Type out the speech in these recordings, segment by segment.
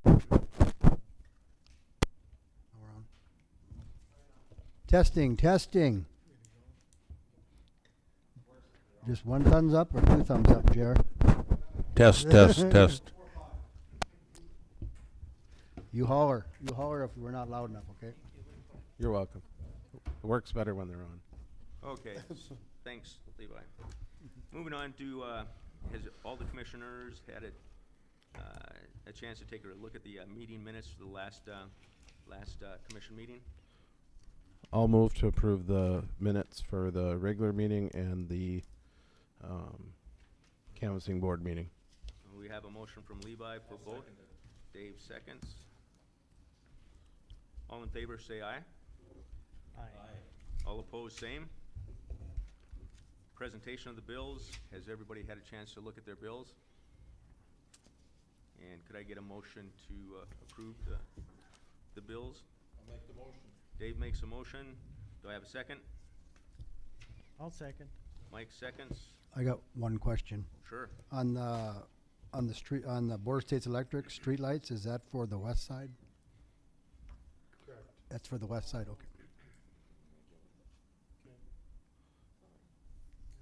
We're on. Testing, testing. Just one thumbs up or two thumbs up, Jer? Test, test, test. You holler if we're not loud enough, okay? You're welcome. It works better when they're on. Okay, thanks, Levi. Moving on to, has all the commissioners had a chance to take a look at the meeting minutes for the last commission meeting? I'll move to approve the minutes for the regular meeting and the canvassing board meeting. We have a motion from Levi for both. Dave seconds. All in favor, say aye. Aye. All opposed, same. Presentation of the bills. Has everybody had a chance to look at their bills? And could I get a motion to approve the bills? I'll make the motion. Dave makes a motion. Do I have a second? I'll second. Mike seconds. I got one question. Sure. On the street, on the Board of States Electric streetlights, is that for the west side? Correct. That's for the west side, okay.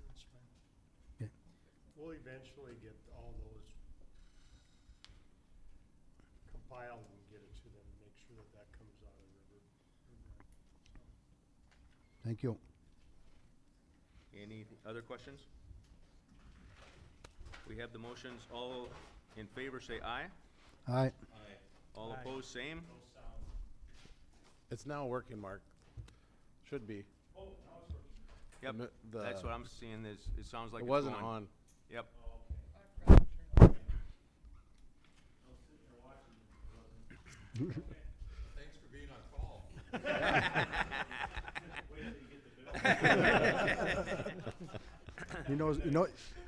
That's fine. Okay. We'll eventually get all those compiled and get it to them, make sure that that comes out of the river. Thank you. Any other questions? We have the motions. All in favor, say aye. Aye. All Aye. opposed, same. It's now working, Mark. Should be. Yep, The that's what I'm seeing is, it sounds like It it's wasn't going. on. Yep. Thanks for being on call.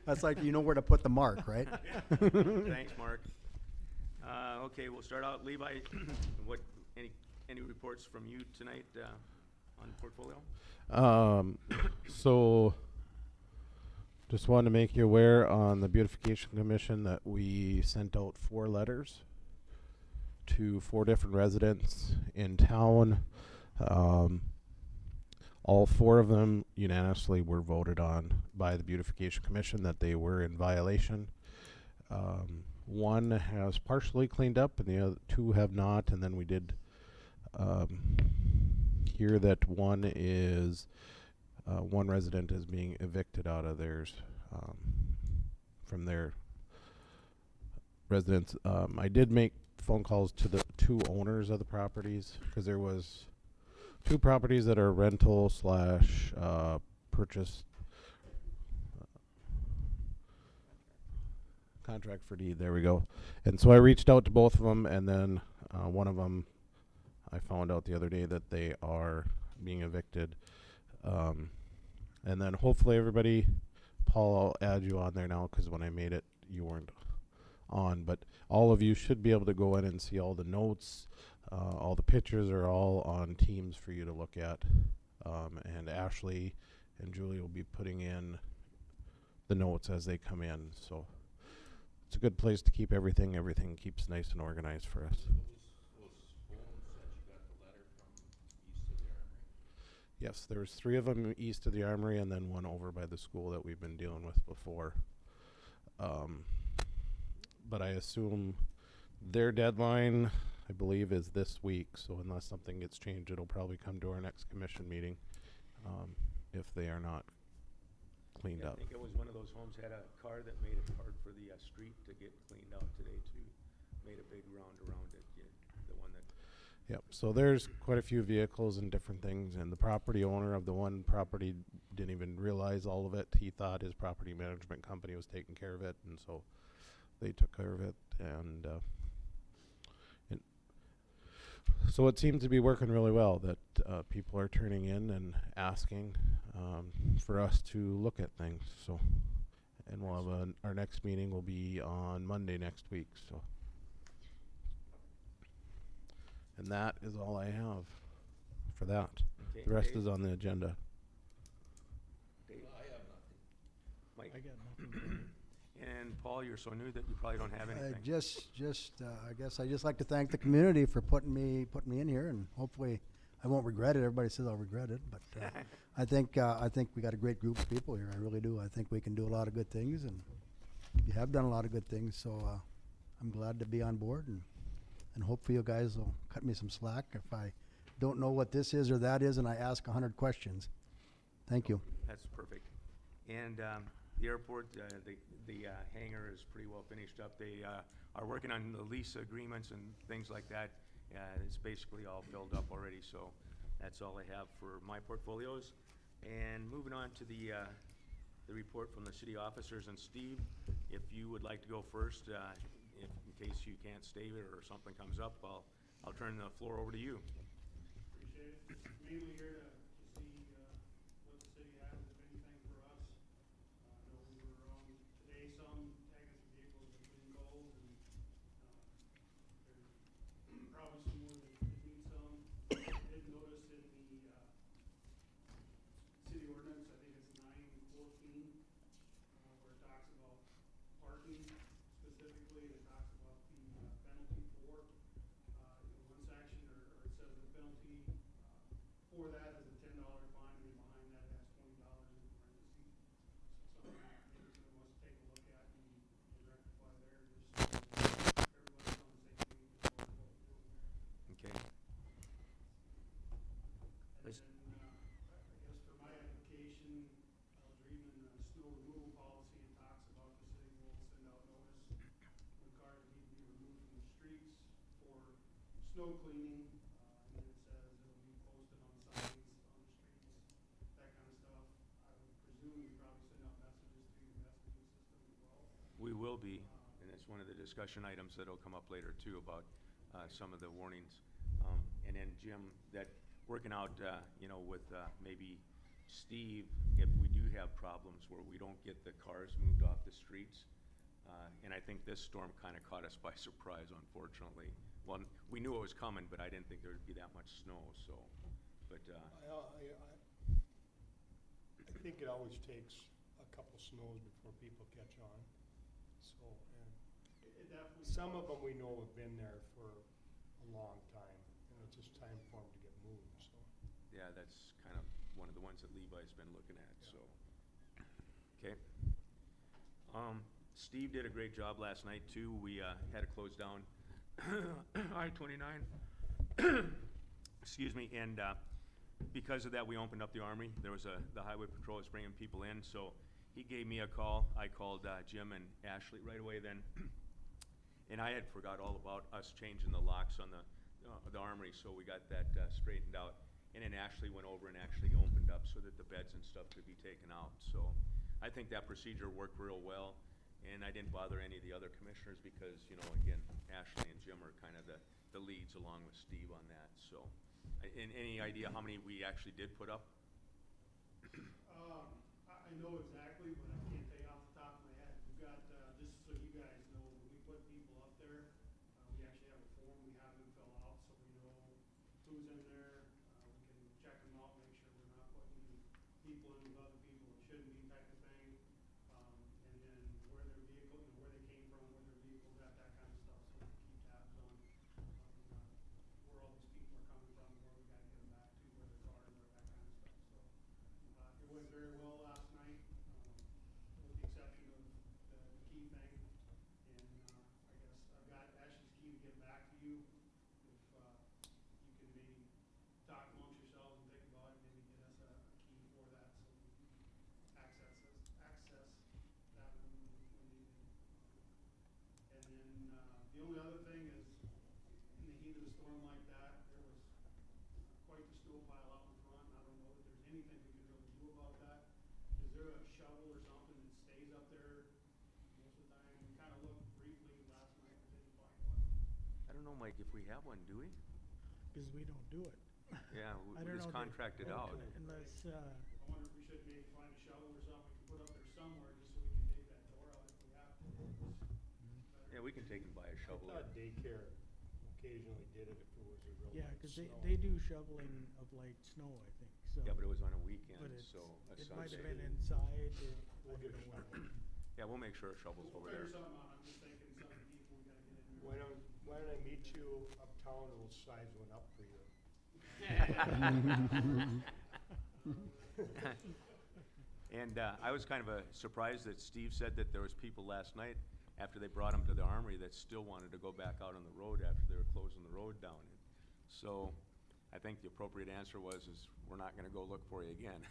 That's like, you know where to put the mark, right? Thanks, Mark. Okay, we'll start out. Levi, any reports from you tonight on portfolio? So just wanted to make you aware on the Beautification Commission that we sent out 4 letters to 4 different residents in town. All 4 of them unanimously were voted on by the Beautification Commission that they were in violation. One has partially cleaned up and the other 2 have not, and then we did hear that one resident is being evicted out of theirs from their residence. I did make phone calls to the 2 owners of the properties because there was 2 properties that are rental slash purchase contract for deed. There we go. And so I reached out to both of them, and then one of them I found out the other day that they are being evicted. And then hopefully everybody, Paul, I'll add you on there now because when I made it, you weren't on. But all of you should be able to go in and see all the notes. All the pictures are all on Teams for you to look at. And Ashley and Julie will be putting in the notes as they come in. So it's a good place to keep everything. Everything keeps nice and organized for us. Yes, there was 3 of them east of the Armory and then one over by the school that we've been dealing with before. But I assume their deadline, I believe, is this week. So unless something gets changed, it'll probably come to our next commission meeting if they are not cleaned Yeah, up. I think it was one of those homes had a car that made it hard for the street to get cleaned out today too. Made a big round around it. Yeah, the one that. Yep, so there's quite a few vehicles and different things, and the property owner of the one property didn't even realize all of it. He thought his property management company was taking care of it, and so they took care of it, and so it seems to be working really well that people are turning in and asking for us to look at things. So, and we'll have our next meeting will be on Monday next week. So. And that is all I have for that. Okay, The rest Dave? is on the agenda. Dave? I have nothing. Mike? I got nothing. And Paul, you're so new that you probably don't have anything. I guess I just like to thank the community for putting me in here, and hopefully I won't regret it. Everybody says I'll regret it, but I think we got a great group of people here. I really do. I think we can do a lot of good things, and you have done a lot of good things. So I'm glad to be on board, and hopefully you guys will cut me some slack if I don't know what this is or that is, and I ask 100 questions. Thank you. That's perfect. And the airport, the hangar is pretty well finished up. They are working on the lease agreements and things like that. It's basically all filled up already, so that's all I have for my portfolios. And moving on to the report from the city officers. And Steve, if you would like to go first, in case you can't stay there or something comes up, I'll turn the floor over to you. Appreciate it. Mainly here to see what the city has, if anything, for us. I know we were on today some, tagging some vehicles between goals, and there's probably some more that need some. I did notice in the city ordinance, I think it's 914, where it talks about parking specifically, and it talks about the penalty for, in one section, or it says the penalty for that is a $10 fine, and behind that it has $20 in parentheses. So maybe someone wants to take a look at and rectify there, just so everybody's on the same page as far as what we're doing there. Okay. And then, I guess for my application, I was reading the snow removal policy, and talks about the city will send out notice when cars need to be removed from the streets for snow cleaning. And then it says it'll be posted on signs on the streets, that kind of stuff. I would presume you probably send out messages through your messaging system as well. We will be, and it's one of the discussion items that'll come up later too about some of the warnings. And then Jim, that working out, with maybe Steve, if we do have problems where we don't get the cars moved off the streets. And I think this storm kind of caught us by surprise, unfortunately. Well, we knew it was coming, but I didn't think there would be that much snow, so, but, I think it always takes a couple snows before people catch on, so, and it definitely, some of them we know have been there for a long time, and it's just time for them to get moved, so. yeah, that's kind of one of the ones that Levi's been looking at, Yeah. so. Okay. Steve did a great job last night too. We had to close down I-29. Excuse me, and because of that, we opened up the Armory. There was the Highway Patrol was bringing people in, so he gave me a call. I called Jim and Ashley right away then, and I had forgot all about us changing the locks on the Armory, so we got that straightened out. And then Ashley went over and actually opened up so that the beds and stuff could be taken out. So I think that procedure worked real well, and I didn't bother any of the other commissioners because, again, Ashley and Jim are kind of the leads along with Steve on that. So, any idea how many we actually did put up? I know exactly, but I can't tell you off the top of my head. We've got, just so you guys know, when we put people up there, we actually have a form we have them fill out, so we know who's in there. We can check them out, make sure we're not putting people in with other people that shouldn't be, type of thing. And then where their vehicle, where they came from, where their vehicle's at, that kind of stuff, so we can keep tabs on where all these people are coming from, where we gotta get them back to, where their cars are, that kind of stuff. So it went very well last night, with the exception of the key thing. And I guess I've got Ashley's key to get back to you. If you can maybe talk amongst yourselves and think about it, maybe get us a key for that so we can access that when we need it. And then the only other thing is, in the heat of a storm like that, there was quite the snow pile out in front, and I don't know that there's anything we can really do about that. Is there a shovel or something that stays up there most of the time? We kind of looked briefly last night, but didn't find one. I don't know, Mike, if we have one, do we? Because we don't do it. Yeah, I we don't just know that- contracted out. Unless, I wonder if we should maybe find a shovel or something we can put up there somewhere, just so we can dig that door out if we have to. Yeah, we can take and buy a I shovel. thought daycare occasionally did it if it was a real yeah, light because snow. they do shoveling of light snow, I think, so. Yeah, but it was on a weekend, But it's, so a it might have sunset. been inside, We'll I get don't a know what. shovel. Yeah, we'll make sure a shovel's We'll over figure there. something out, I'm just thinking some people, we gotta get in there. Why don't I meet you uptown and we'll size one up for you? And I was kind of surprised that Steve said that there was people last night, after they brought him to the armory, that still wanted to go back out on the road after they were closing the road down. So I think the appropriate answer was, we're not gonna go look for you again.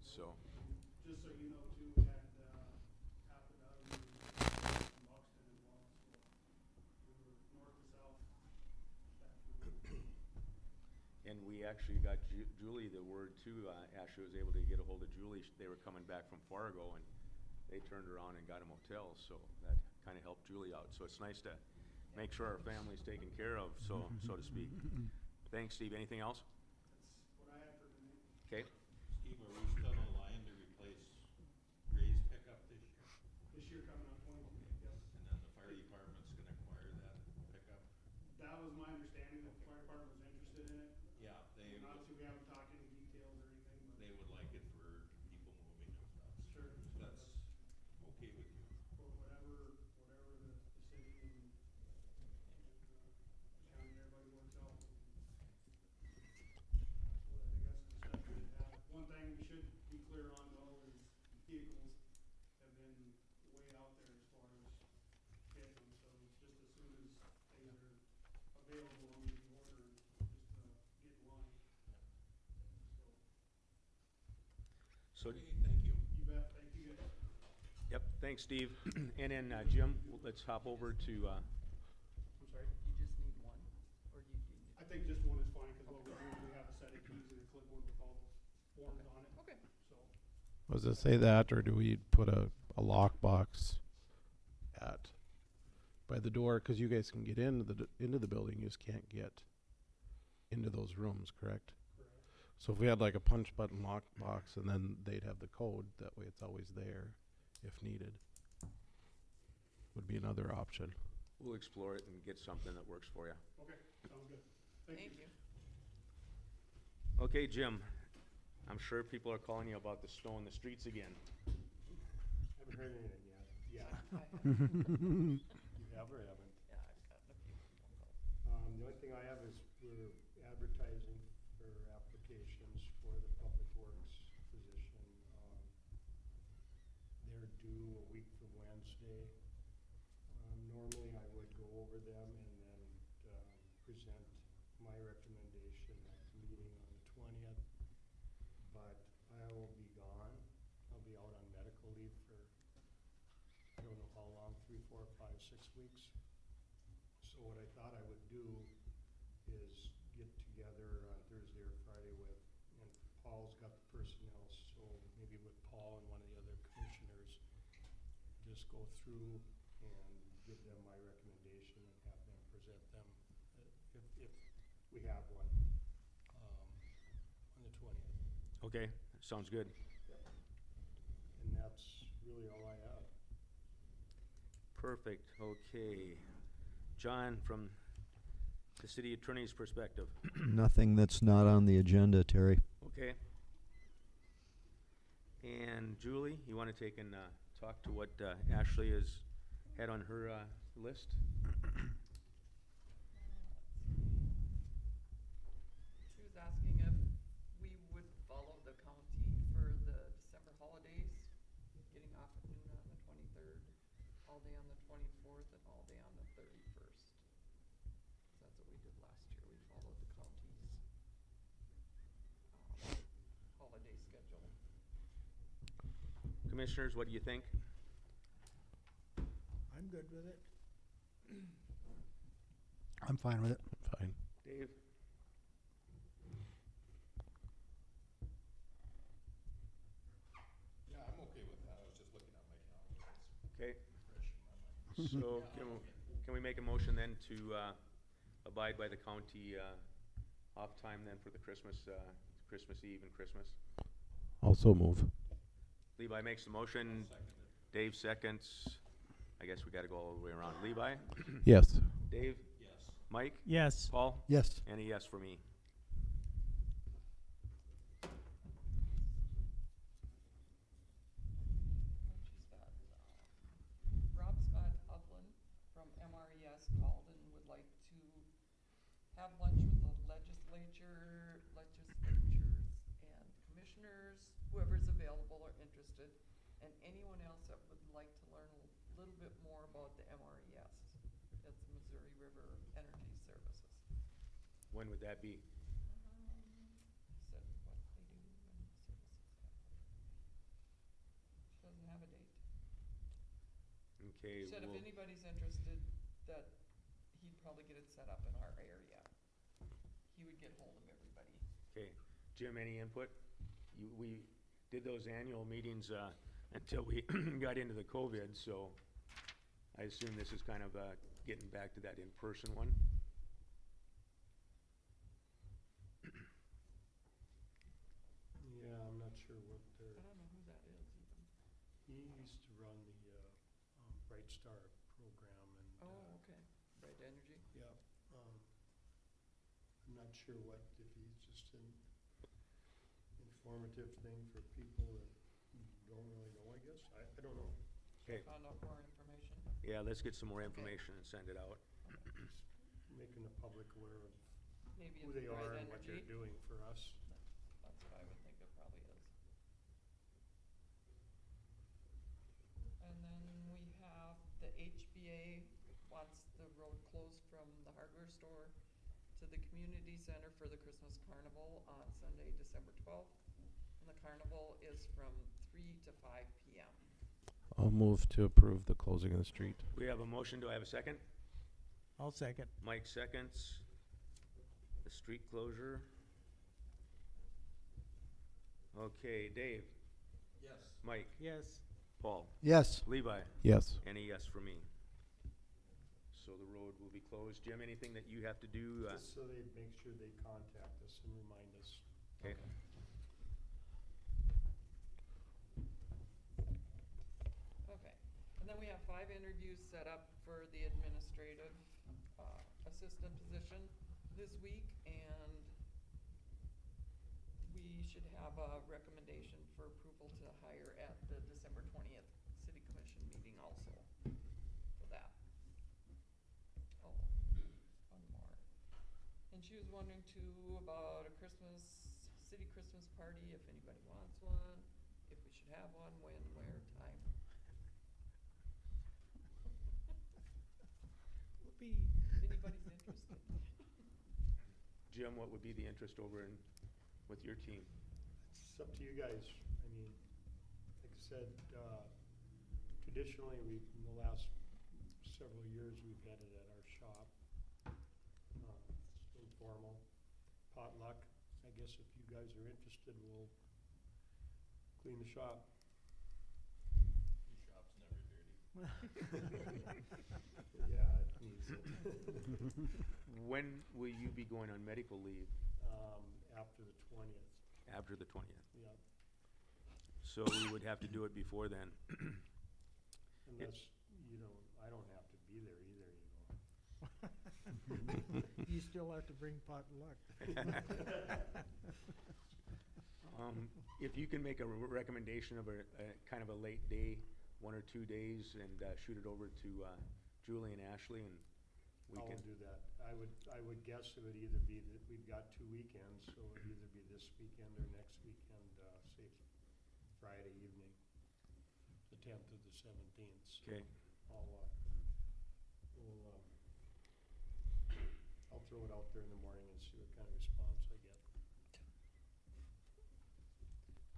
So, Just so you know too, we had, half a dozen from Buxton as well, so we were north to south. and we actually got Julie the word too. Ashley was able to get a hold of Julie. They were coming back from Fargo, and they turned around and got a motel, so that kinda helped Julie out. So it's nice to make sure our family's taken care of, so to speak. Thanks, Steve. Anything else? That's what I had for tonight. Okay. Steve, are we still in line to replace Ray's pickup this year? This year coming up 22, yep. And then the fire department's gonna acquire that pickup? That was my understanding, that the fire department was interested in it. Yeah, Obviously, we haven't talked any details or anything, but. they would like it for people moving and stuff. Sure. That's okay with you? For whatever the city and county, everybody works out. That's what I guess the discussion we had. One thing we should be clear on though is vehicles have been way out there as far as getting them, so it's just as soon as things are available, I'm gonna be ordering, just to get in line. So, So, Okay, thank you. you bet, thank you guys. yep, thanks, Steve. And then, Jim, let's hop over to, I'm sorry? You just need one, or do you need? I think just one is fine, cause what we do is we have a set of keys and a clipboard with all the forms on it, Okay. so. Was it say that, or do we put a lockbox at, by the door? Cause you guys can get into the building, you just can't get into those rooms, correct? Correct. So if we had like a punch button lockbox, and then they'd have the code, that way it's always there if needed. Would be another option. we'll explore it and get something that works for you. Okay, sounds good. Thank you. Thank you. Okay, Jim, I'm sure people are calling you about the snow in the streets again. Haven't heard anything yet. Yeah, you have or haven't? Yeah, I've gotten a few phone calls. The only thing I have is we're advertising for applications for the public works position. They're due a week from Wednesday. Normally I would go over them and then, present my recommendation at the meeting on the 20th. But I will be gone. I'll be out on medical leave for, I don't know how long, 3, 4, 5, 6 weeks. So what I thought I would do is get together on Thursday or Friday with, and Paul's got the personnel, so maybe with Paul and one of the other commissioners, just go through and give them my recommendation and have them present them, if we have one, on the 20th. Okay, sounds good. And that's really all I have. Perfect, okay. John, from the city attorney's perspective. Nothing that's not on the agenda, Terry. Okay. And Julie, you wanna take and, talk to what, Ashley has had on her, list? She was asking if we would follow the county for the December holidays, getting off at noon on the 23rd, all day on the 24th, and all day on the 31st. So that's what we did last year, we followed the county's holiday schedule. Commissioners, what do you think? I'm good with it. I'm fine with it. Fine. Dave? Yeah, I'm okay with that. I was just looking at my calendar. Okay, It's fresh in my mind. so can we make a motion then to, abide by the county, off time then for the Christmas Eve and Christmas? Also move. Levi makes the motion, Second it. Dave seconds. I guess we gotta go all the way around. Levi? Yes. Dave? Yes. Mike? Yes. Paul? Yes. And a yes for me. have lunch with the legislatures and commissioners, whoever's available or interested, and anyone else that would like to learn a little bit more about the MRES. That's Missouri River Energy Services. When would that be? Said what they do and services. Doesn't have a date. Okay, Said if well, anybody's interested, that he'd probably get it set up in our area. He would get hold of everybody. okay. Jim, any input? We did those annual meetings, until we got into the COVID, so I assume this is kind of, getting back to that in-person one. Yeah, I'm not sure what I their, don't know who that is even. he used to run the, Bright Star program and. Oh, okay. Bright Energy. Yeah, I'm not sure what, if he's just an informative thing for people that don't really know, I guess, I don't know. Okay, Found out more information. yeah, let's get some more information and send it out. Just making the public aware of Maybe who it's they Bright are and what Energy. they're doing for us. That's what I would think it probably is. And then we have the HBA wants the road closed from the hardware store to the community center for the Christmas carnival on Sunday, December 12th. And the carnival is from 3 to 5 p.m. I'll move to approve the closing of the street. We have a motion, do I have a second? I'll second. Mike seconds. The street closure. Okay, Dave, Yes. Mike, Yes. Paul, Yes. Levi, Yes. and a yes for me. So the road will be closed. Jim, anything that you have to do? Just so they make sure they contact us and remind us. Okay. Okay, and then we have 5 interviews set up for the administrative assistant position this week, and we should have a recommendation for approval to hire at the December 20th city commission meeting also for that. Oh, one more. And she was wondering too about a city Christmas party, if anybody wants one, if we should have one, when, where, time. Whoopee. If anybody's interested. Jim, what would be the interest over in, with your team? It's up to you guys. I mean, like I said, traditionally, in the last several years, we've had it at our shop. It's informal, potluck. I guess if you guys are interested, we'll clean the shop. Your shop's never dirty. Yeah, it needs it. When will you be going on medical leave? After the 20th, After the 20th. yeah. So we would have to do it before then. Unless, I don't have to be there either, You still have to bring pot luck. If you can make a recommendation of a kind of a late day, 1 or 2 days, and shoot it over to Julie and Ashley, and we I'll can. do that. I would guess it would either be that we've got 2 weekends, so it would either be this weekend or next weekend, say Friday evening, the 10th or the 17th. So Okay. I'll throw it out there in the morning and see what kind of response I get.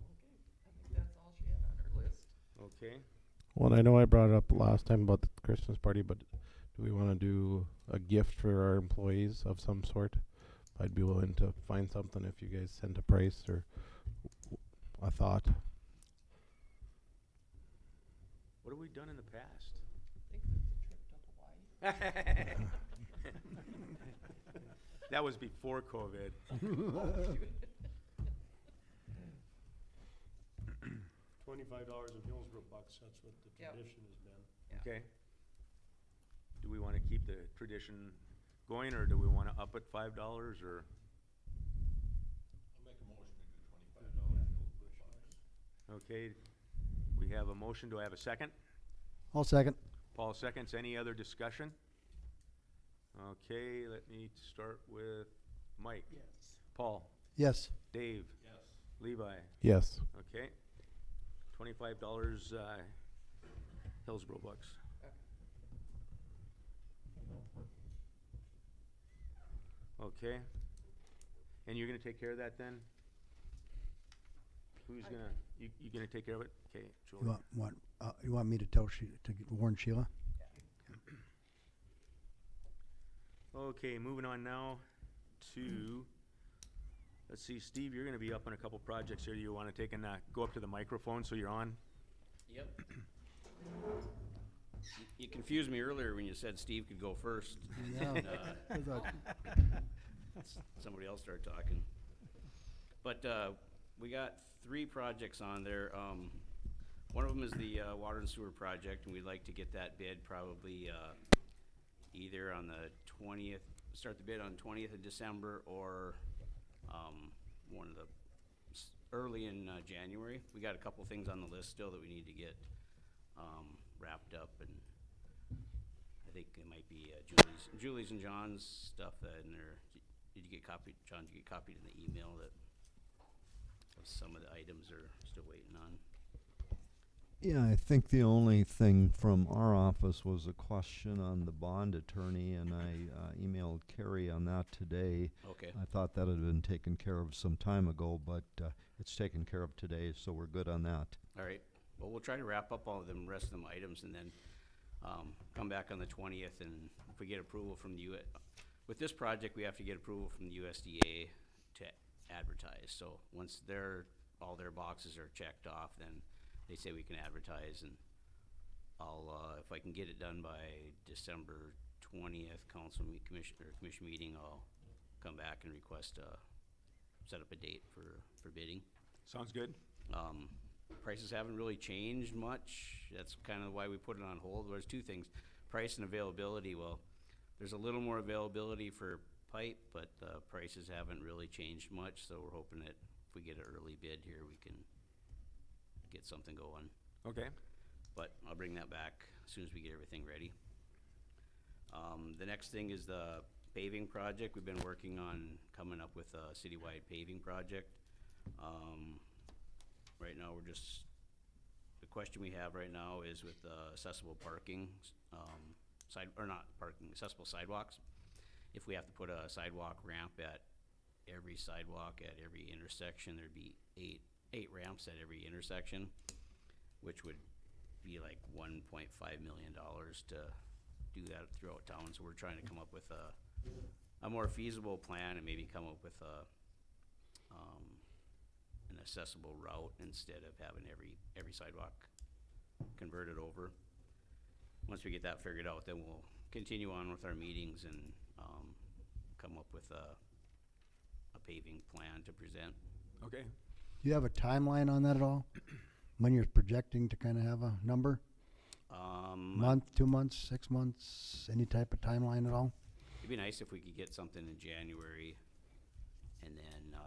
Okay, I think that's all she had on her list. Okay. Well, I know I brought it up last time about the Christmas party, but do we want to do a gift for our employees of some sort? I'd be willing to find something if you guys send a price or a thought. What have we done in the past? I think that's a trip to Hawaii. That was before COVID. Oh, shoot. $25 in Hillsboro bucks, that's what the Yep. tradition has been. Yeah. Okay. Do we want to keep the tradition going, or do we want to up it $5, or? I'll make a motion to do $25 Okay, we have a motion. Do I have a second? I'll second. Paul seconds. Any other discussion? Okay, let me start with Mike. Yes. Paul. Yes. Dave. Yes. Levi. Yes. Okay. $25, Hillsboro bucks. Okay. And you're gonna take care of that then? Who's I- gonna, you gonna take care of it? Okay, You Julie. you want me to tell to warn Sheila? Okay, moving on now to, let's see, Steve, you're gonna be up on a couple projects here. You wanna take and, go up to the microphone so you're on? Yep. You confused me earlier when you said Steve could go first. Yeah. And, I thought- somebody else started talking. But, we got 3 projects on there. One of them is the, water and sewer project, and we'd like to get that bid probably, either on the 20th, start the bid on 20th of December, or, one of the, early in, January. We got a couple things on the list still that we need to get, wrapped up, and I think it might be, Julie's and John's stuff in there. Did you get copied, John, did you get copied in the email that some of the items are still waiting on? Yeah, I think the only thing from our office was a question on the bond attorney, and I emailed Carrie on that today. Okay, I thought that had been taken care of some time ago, but it's taken care of today, so we're good on that. all right. Well, we'll try to wrap up all of them, rest of them items, and then come back on the 20th, and if we get approval from the with this project, we have to get approval from the USDA to advertise. So once all their boxes are checked off, then they say we can advertise, and I'll, if I can get it done by December 20th, commission meeting, I'll come back and request, set up a date for bidding. Sounds good. Prices haven't really changed much. That's kind of why we put it on hold. There's 2 things, price and availability. Well, there's a little more availability for pipe, but prices haven't really changed much, so we're hoping that if we get an early bid here, we can get something going. Okay. But I'll bring that back as soon as we get everything ready. The next thing is the paving project. We've been working on coming up with a citywide paving project. Right now, the question we have right now is with accessible parking, accessible sidewalks. If we have to put a sidewalk ramp at every sidewalk at every intersection, there'd be eight ramps at every intersection, which would be like $1.5 million to do that throughout town. So we're trying to come up with a more feasible plan, and maybe come up with an accessible route instead of having every sidewalk converted over. Once we get that figured out, then we'll continue on with our meetings and come up with a paving plan to present. Okay. Do you have a timeline on that at all? When you're projecting to kind of have a number? Month, 2 months, 6 months, any type of timeline at all? It'd be nice if we could get something in January, and then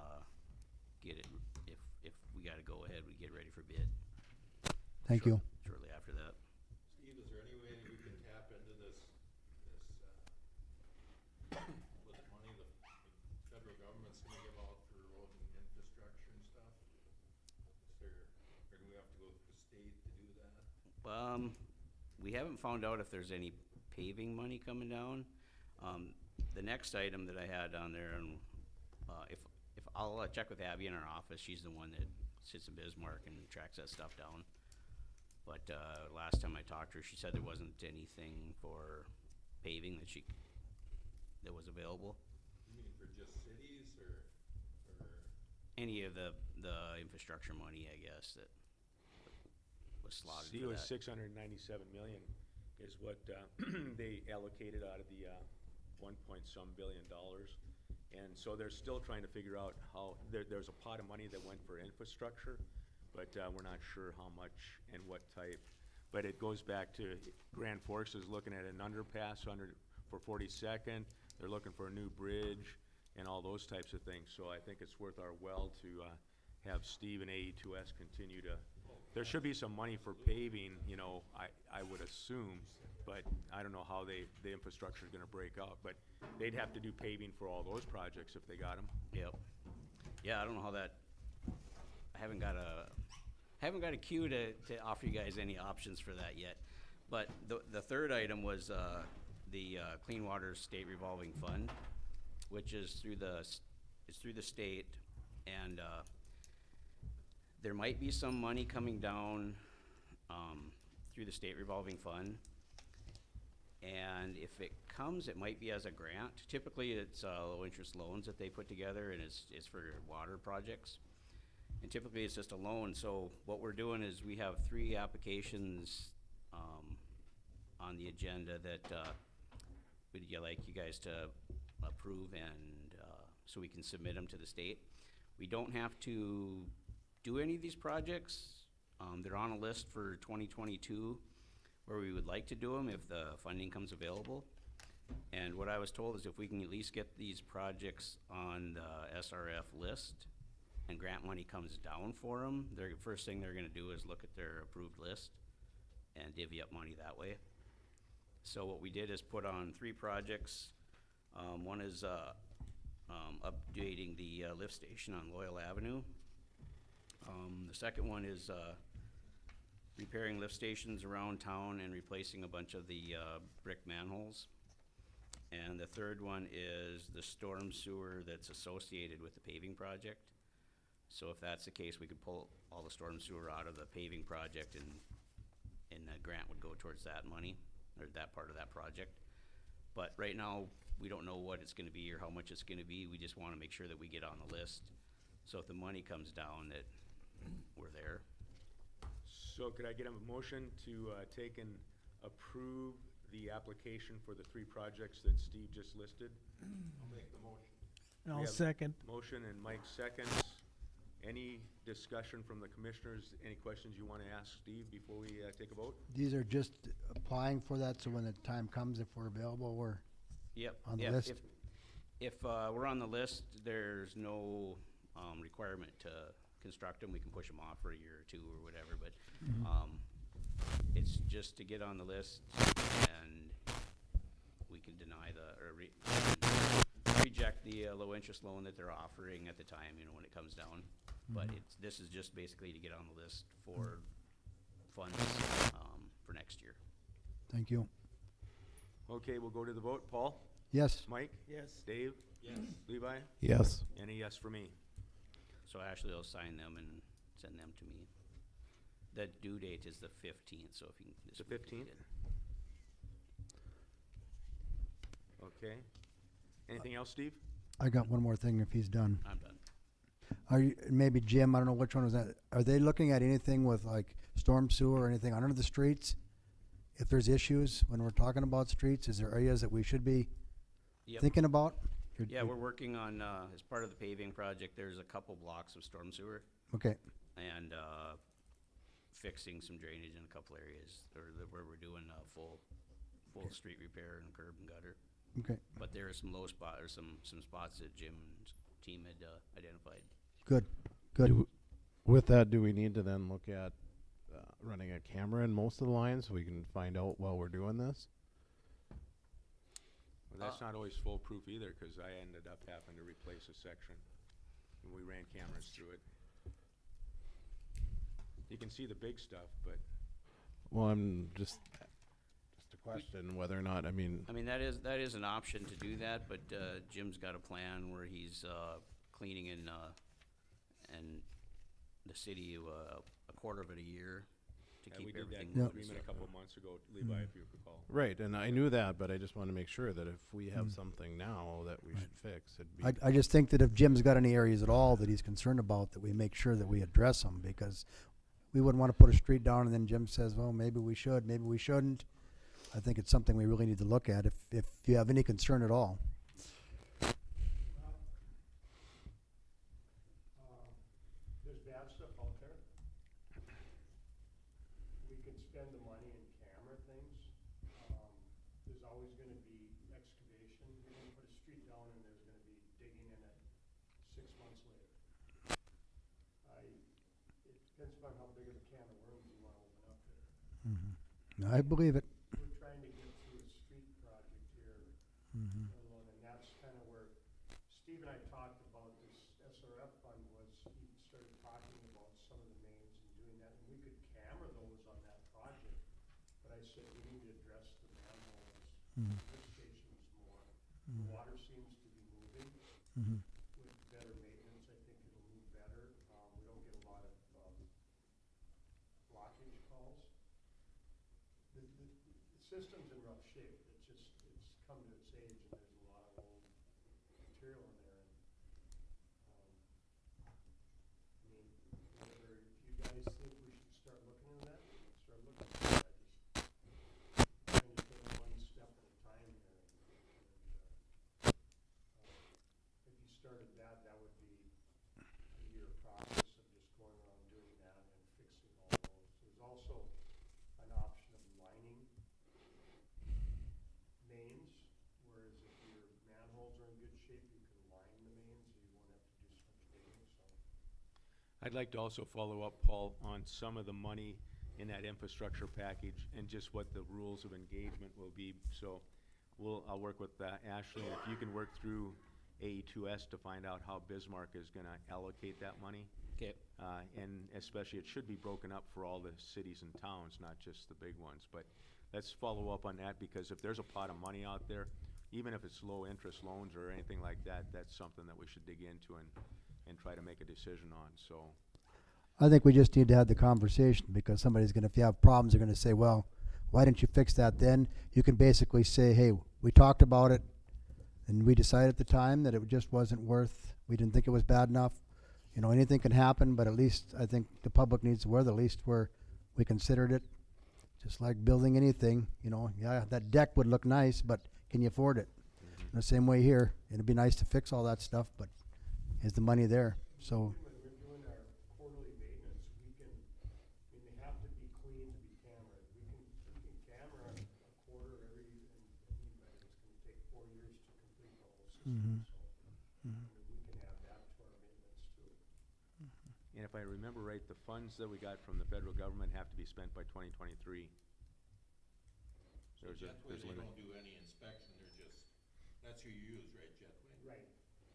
get it, if we gotta go ahead, we get ready for bid. Thank you. Shortly after that. Steve, is there any way we can tap into this with money the federal government's gonna give out for road and infrastructure and stuff? Or do we have to go to the state to do that? We haven't found out if there's any paving money coming down. The next item that I had on there, and if I'll check with Abby in our office, she's the one that sits in Bismarck and tracks that stuff down. But last time I talked to her, she said there wasn't anything for paving that was available. You mean for just cities or? Any of the infrastructure money, I guess, that was slotted See, for it was that. 697 million is what they allocated out of the 1-point-some billion dollars. And so they're still trying to figure out how, there's a pot of money that went for infrastructure, but we're not sure how much and what type. But it goes back to Grand Forks is looking at an underpass for 42nd. They're looking for a new bridge and all those types of things. So I think it's worth our well to have Steve and AE2S continue to, there should be some money for paving, you know, I would assume, but I don't know how the infrastructure is gonna break out, but they'd have to do paving for all those projects if they got them. Yep. Yeah, I don't know how that, I haven't got a queue to offer you guys any options for that yet. But the third item was, the Clean Water State Revolving Fund, which is through the state, and, there might be some money coming down, through the state revolving fund. And if it comes, it might be as a grant. Typically, it's, low-interest loans that they put together, and it's for water projects. And typically, it's just a loan. So what we're doing is we have 3 applications, on the agenda that, we'd like you guys to approve, and, so we can submit them to the state. We don't have to do any of these projects. They're on a list for 2022 where we would like to do them if the funding comes available. And what I was told is if we can at least get these projects on the SRF list and grant money comes down for them, the first thing they're gonna do is look at their approved list and divvy up money that way. So what we did is put on 3 projects. One is updating the lift station on Loyal Avenue. The second one is repairing lift stations around town and replacing a bunch of the brick manholes. And the third one is the storm sewer that's associated with the paving project. So if that's the case, we could pull all the storm sewer out of the paving project, and the grant would go towards that money, or that part of that project. But right now, we don't know what it's gonna be or how much it's gonna be. We just wanna make sure that we get on the list. So if the money comes down, that we're there. So could I get a motion to take and approve the application for the 3 projects that Steve just listed? I'll make the motion. And We I'll have- second. Motion and Mike seconds. Any discussion from the commissioners? Any questions you want to ask Steve before we take a vote? These are just applying for that, so when the time comes, if we're available, we're Yep. on the yeah, list? If we're on the list, there's no requirement to construct them. We can push them off for a year or 2 or whatever, but it's just to get on the list, and we can deny reject the low-interest loan that they're offering at the time, you know, when it comes down. But this is just basically to get on the list for funds for next year. Thank you. Okay, we'll go to the vote. Paul? Yes, Mike? Yes. Dave? Yes. Levi? Yes. And a yes for me. So Ashley will sign them and send them to me. The due date is the 15th, so if you can. It's the 15th? Okay. Anything else, Steve? I got one more thing if he's done. I'm done. Are you, maybe Jim, I don't know which one was that, are they looking at anything with like storm sewer or anything under the streets? If there's issues when we're talking about streets, is there areas that we should be Yep. thinking about? Yeah, we're working on, as part of the paving project, there's a couple blocks of storm sewer Okay, and, fixing some drainage in a couple areas, where we're doing, full street repair and curb and gutter. okay, But there are some low spot, or some spots that Jim's team had, identified. good, good. With that, do we need to then look at running a camera in most of the lines so we can find out while we're doing this? Well, that's not always foolproof either, because I ended up having to replace a section when we ran cameras through it. You can see the big stuff, but Well, I'm just a question whether or not, I mean, That is an option to do that, but, Jim's got a plan where he's, cleaning in the city, a quarter of it a year to we keep did that everything. agreement a couple of months ago, Levi, if you recall. right, and I knew that, but I just want to make sure that if we have something now that we should fix, it'd be. I just think that if Jim's got any areas at all that he's concerned about, that we make sure that we address them, because we wouldn't want to put a street down and then Jim says, well, maybe we should, maybe we shouldn't. I think it's something we really need to look at if you have any concern at all. There's bad stuff out there. We can spend the money and camera things. There's always gonna be excavation. You're gonna put a street down and there's gonna be digging in it 6 months later. can of worms you wanna open up there. Mm-hmm. I believe it. We're trying to get through a street project here, Mm-hmm. and that's kind of where Steve and I talked about this SRF fund was, he started talking about some of the mains and doing that, and we could camera those on that project. But I said, we need to address the manholes, Mhm. lift stations more. The Mhm. water seems to be moving. Mm-hmm. With better maintenance, I think it'll move better. We don't get a lot of, blockage calls. The system's in rough shape. It's come to its age, and there's a lot of old material in there. And, I mean, whether you guys think we should start looking into that, we can start looking at that. I just trying to take one step at a time here. If you started that, that would be a year process of just going around doing that and fixing all those. There's also an option of lining mains, whereas if your manholes are in good shape, you can line the mains, so you won't have to do so much digging, so. I'd like to also follow up, Paul, on some of the money in that infrastructure package and just what the rules of engagement will be. So I'll work with Ashley, and if you can work through AE2S to find out how Bismarck is gonna allocate that money. Okay. And especially, it should be broken up for all the cities and towns, not just the big ones. But let's follow up on that, because if there's a pot of money out there, even if it's low interest loans or anything like that, that's something that we should dig into and try to make a decision on, so. I think we just need to have the conversation, because somebody's gonna, if you have problems, they're gonna say, well, why didn't you fix that then? You can basically say, hey, we talked about it, and we decided at the time that it just wasn't worth, we didn't think it was bad enough. You know, anything can happen, but at least I think the public needs to aware that at least we considered it. Just like building anything, you know, yeah, that deck would look nice, but can you afford it? In the same way here, it'd be nice to fix all that stuff, but is the money there? So, When we're doing our quarterly maintenance, we can, I mean, they have to be clean to be cameraed. We can camera a quarter every, and but it's gonna take 4 years to complete the whole system, Mhm. so. I mean, we can add that to our maintenance too. And if I remember right, the funds that we got from the federal government have to be spent by 2023. So Jetway, they don't do any inspection, they're just, that's who you use, right, Jetway? Right.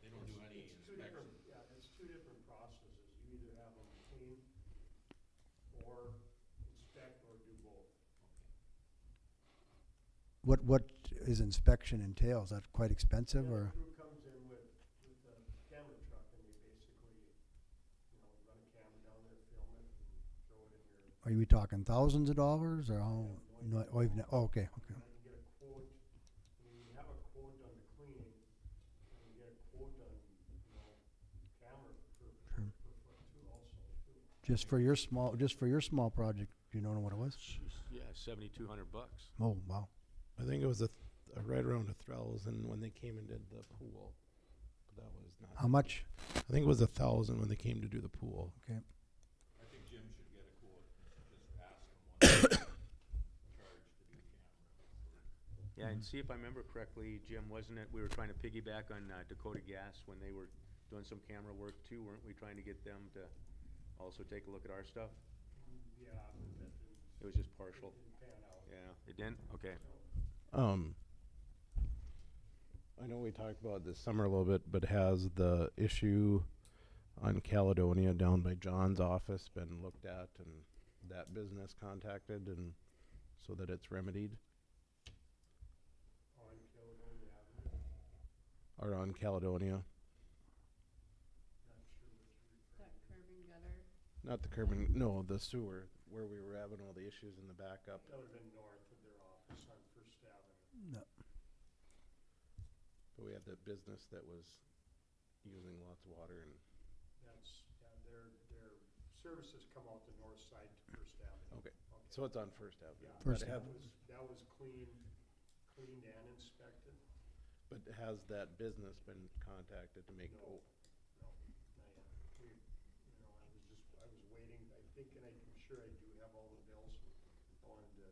They don't do any It's two inspection. different, yeah, it's two different processes. You either have them clean or inspect or do both. what is inspection entails? That quite expensive, Yeah, or? the crew comes in with a camera truck, and they basically, you know, run a camera down there, film it, and throw it in your. Are we talking thousands of dollars, or how? No, oh, even, oh, okay, okay. I can get a quote, I mean, you have a quote on the cleaning, and you get a quote on, you know, camera per foot too, also, too. Just for your small project, you don't know what it was? Yeah, $7,200. Oh, wow. I think it was right around $1,000 when they came and did the pool. But that was not. How much? I think it was $1,000 when they came to do the pool. Okay. I think Jim should get a quote, just ask him what they charge to do camera. Yeah, and see if I remember correctly, Jim, wasn't it, we were trying to piggyback on Dakota Gas when they were doing some camera work too, weren't we trying to get them to also take a look at our stuff? Yeah, but that didn't, It was just partial. didn't pan out. Yeah, it didn't? Okay. I know we talked about it this summer a little bit, but has the issue on Caledonia down by John's office been looked at and that business contacted and so that it's remedied? On Caledonia Avenue, Or on Caledonia? not sure what you're That referring to. curb and gutter. Not the curb and, no, the sewer, where we were having all the issues in the backup. That would've been north of their office on First Avenue. No. But we had that business that was using lots of water and, That's, yeah, their services come out the north side to First Avenue. okay, so it's on First Avenue. Yeah, First But that was cleaned and inspected. But has that business been contacted to make, No, not yet. We, you know, I was waiting, I think, and I'm sure I do have all the bills. I wanted to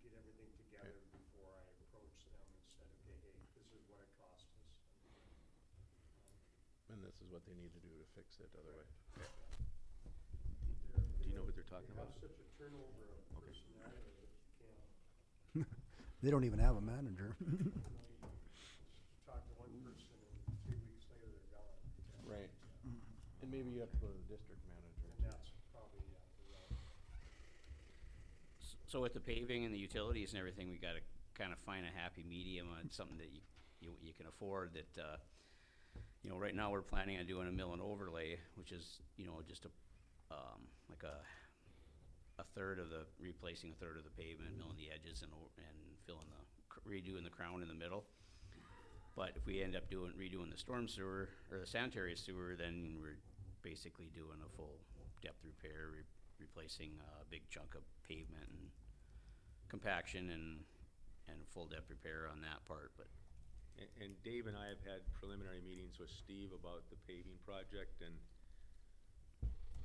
get everything together before I approached them and said, okay, hey, this is what it cost us. and this is what they need to do to fix it otherwise? Do you know what they're talking talking You have about? such a turnover of Okay. personnel that you can't, They don't even have a manager. talk to one person and 3 weeks later they're gone. Right. And maybe you have to go to the district manager. And that's probably, the route. So with the paving and the utilities and everything, we gotta kind of find a happy medium on something that you can afford that, you know, right now we're planning on doing a mill and overlay, which is, you know, just like a third of the, replacing a third of the pavement, milling the edges and filling redoing the crown in the middle. But if we end up redoing the storm sewer or the sanitary sewer, then we're basically doing a full depth repair, replacing a big chunk of pavement and compaction and full depth repair on that part, but. And Dave and I have had preliminary meetings with Steve about the paving project, and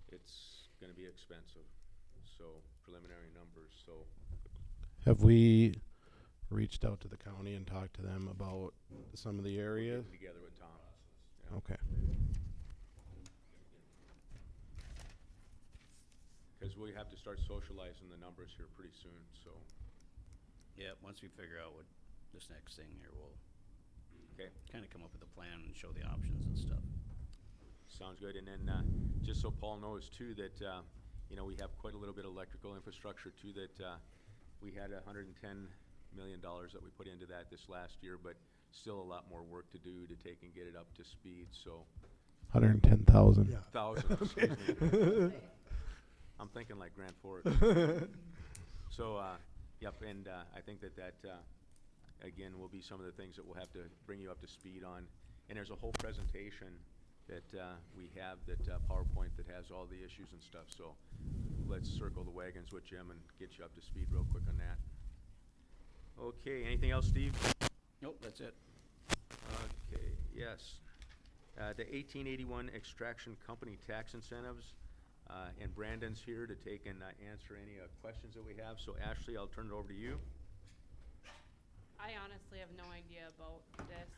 it's gonna be expensive, so preliminary numbers, so. Have we reached out to the county and talked to them about some of the areas? Getting together with Tom. Yeah. Okay. Cause we have to start socializing the numbers here pretty soon, so, Yeah, once we figure out what this next thing here, we'll okay, kind of come up with a plan and show the options and stuff. sounds good. And then, just so Paul knows too, that, you know, we have quite a little bit of electrical infrastructure too, that, we had $110 million that we put into that this last year, but still a lot more work to do to take and get it up to speed, so. 110,000. Yeah. Thousand, excuse me. I'm thinking like Grand Forks. So, yep, and I think that again, will be some of the things that we'll have to bring you up to speed on. And there's a whole presentation that we have, that PowerPoint that has all the issues and stuff. So let's circle the wagons with Jim and get you up to speed real quick on that. Okay, anything else, Steve? Nope, that's it. Okay, yes. The 1881 extraction company tax incentives, and Brandon's here to take and answer any questions that we have. So Ashley, I'll turn it over to you. I honestly have no idea about this.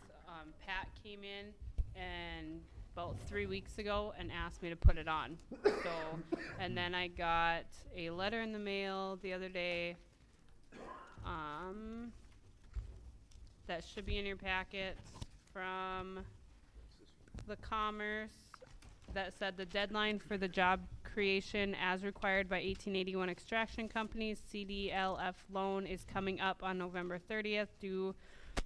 Pat came in and about 3 weeks ago and asked me to put it on. So, and then I got a letter in the mail the other day, that should be in your packets, from the Commerce, that said the deadline for the job creation as required by 1881 extraction companies Cdlf loan is coming up on November 30th due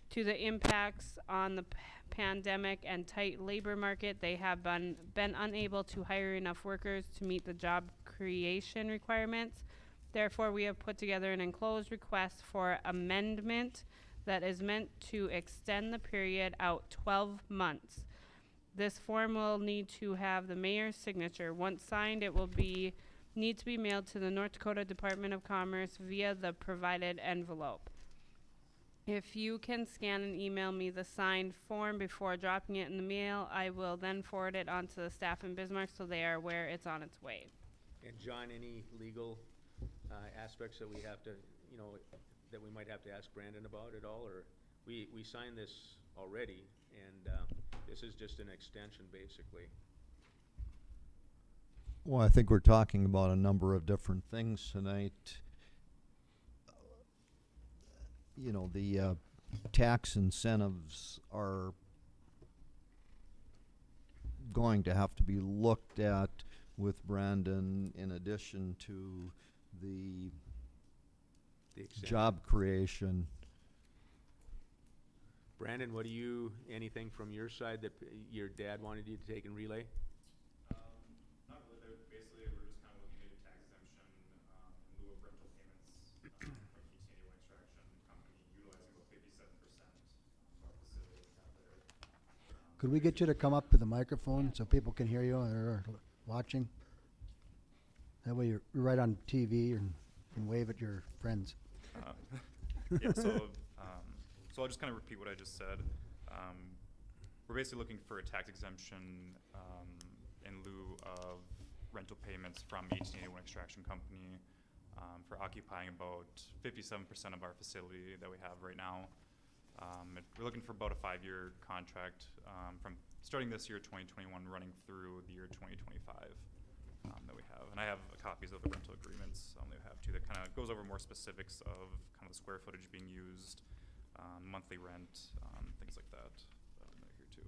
to the impacts on the pandemic and tight labor market. They have been unable to hire enough workers to meet the job creation requirements. Therefore, we have put together an enclosed request for amendment that is meant to extend the period out 12 months. This form will need to have the mayor's signature. Once signed, it will need to be mailed to the North Dakota Department of Commerce via the provided envelope. If you can scan and email me the signed form before dropping it in the mail, I will then forward it on to the staff in Bismarck so they are aware it's on its way. And John, any legal aspects that we have to, you know, that we might have to ask Brandon about at all? Or we signed this already, and this is just an extension, basically. Well, I think we're talking about a number of different things tonight. You know, the tax incentives are going to have to be looked at with Brandon in addition to the The extension. job creation. Brandon, anything from your side that your dad wanted you to take and relay? Not really. Basically, we're just kind of looking at a tax exemption in lieu of rental payments from 1881 extraction company utilizing about 57% of our facility we have there. Could we get you to come up to the microphone so people can hear you and are watching? That way you're right on TV and can wave at your friends. Yeah, so I'll just kind of repeat what I just said. We're basically looking for a tax exemption in lieu of rental payments from 1881 extraction company for occupying about 57% of our facility that we have right now. We're looking for about a 5-year contract from starting this year, 2021, running through the year 2025. that we have. And I have copies of the rental agreements that we have too, that kind of goes over more specifics of kind of the square footage being used, monthly rent, things like that, here too.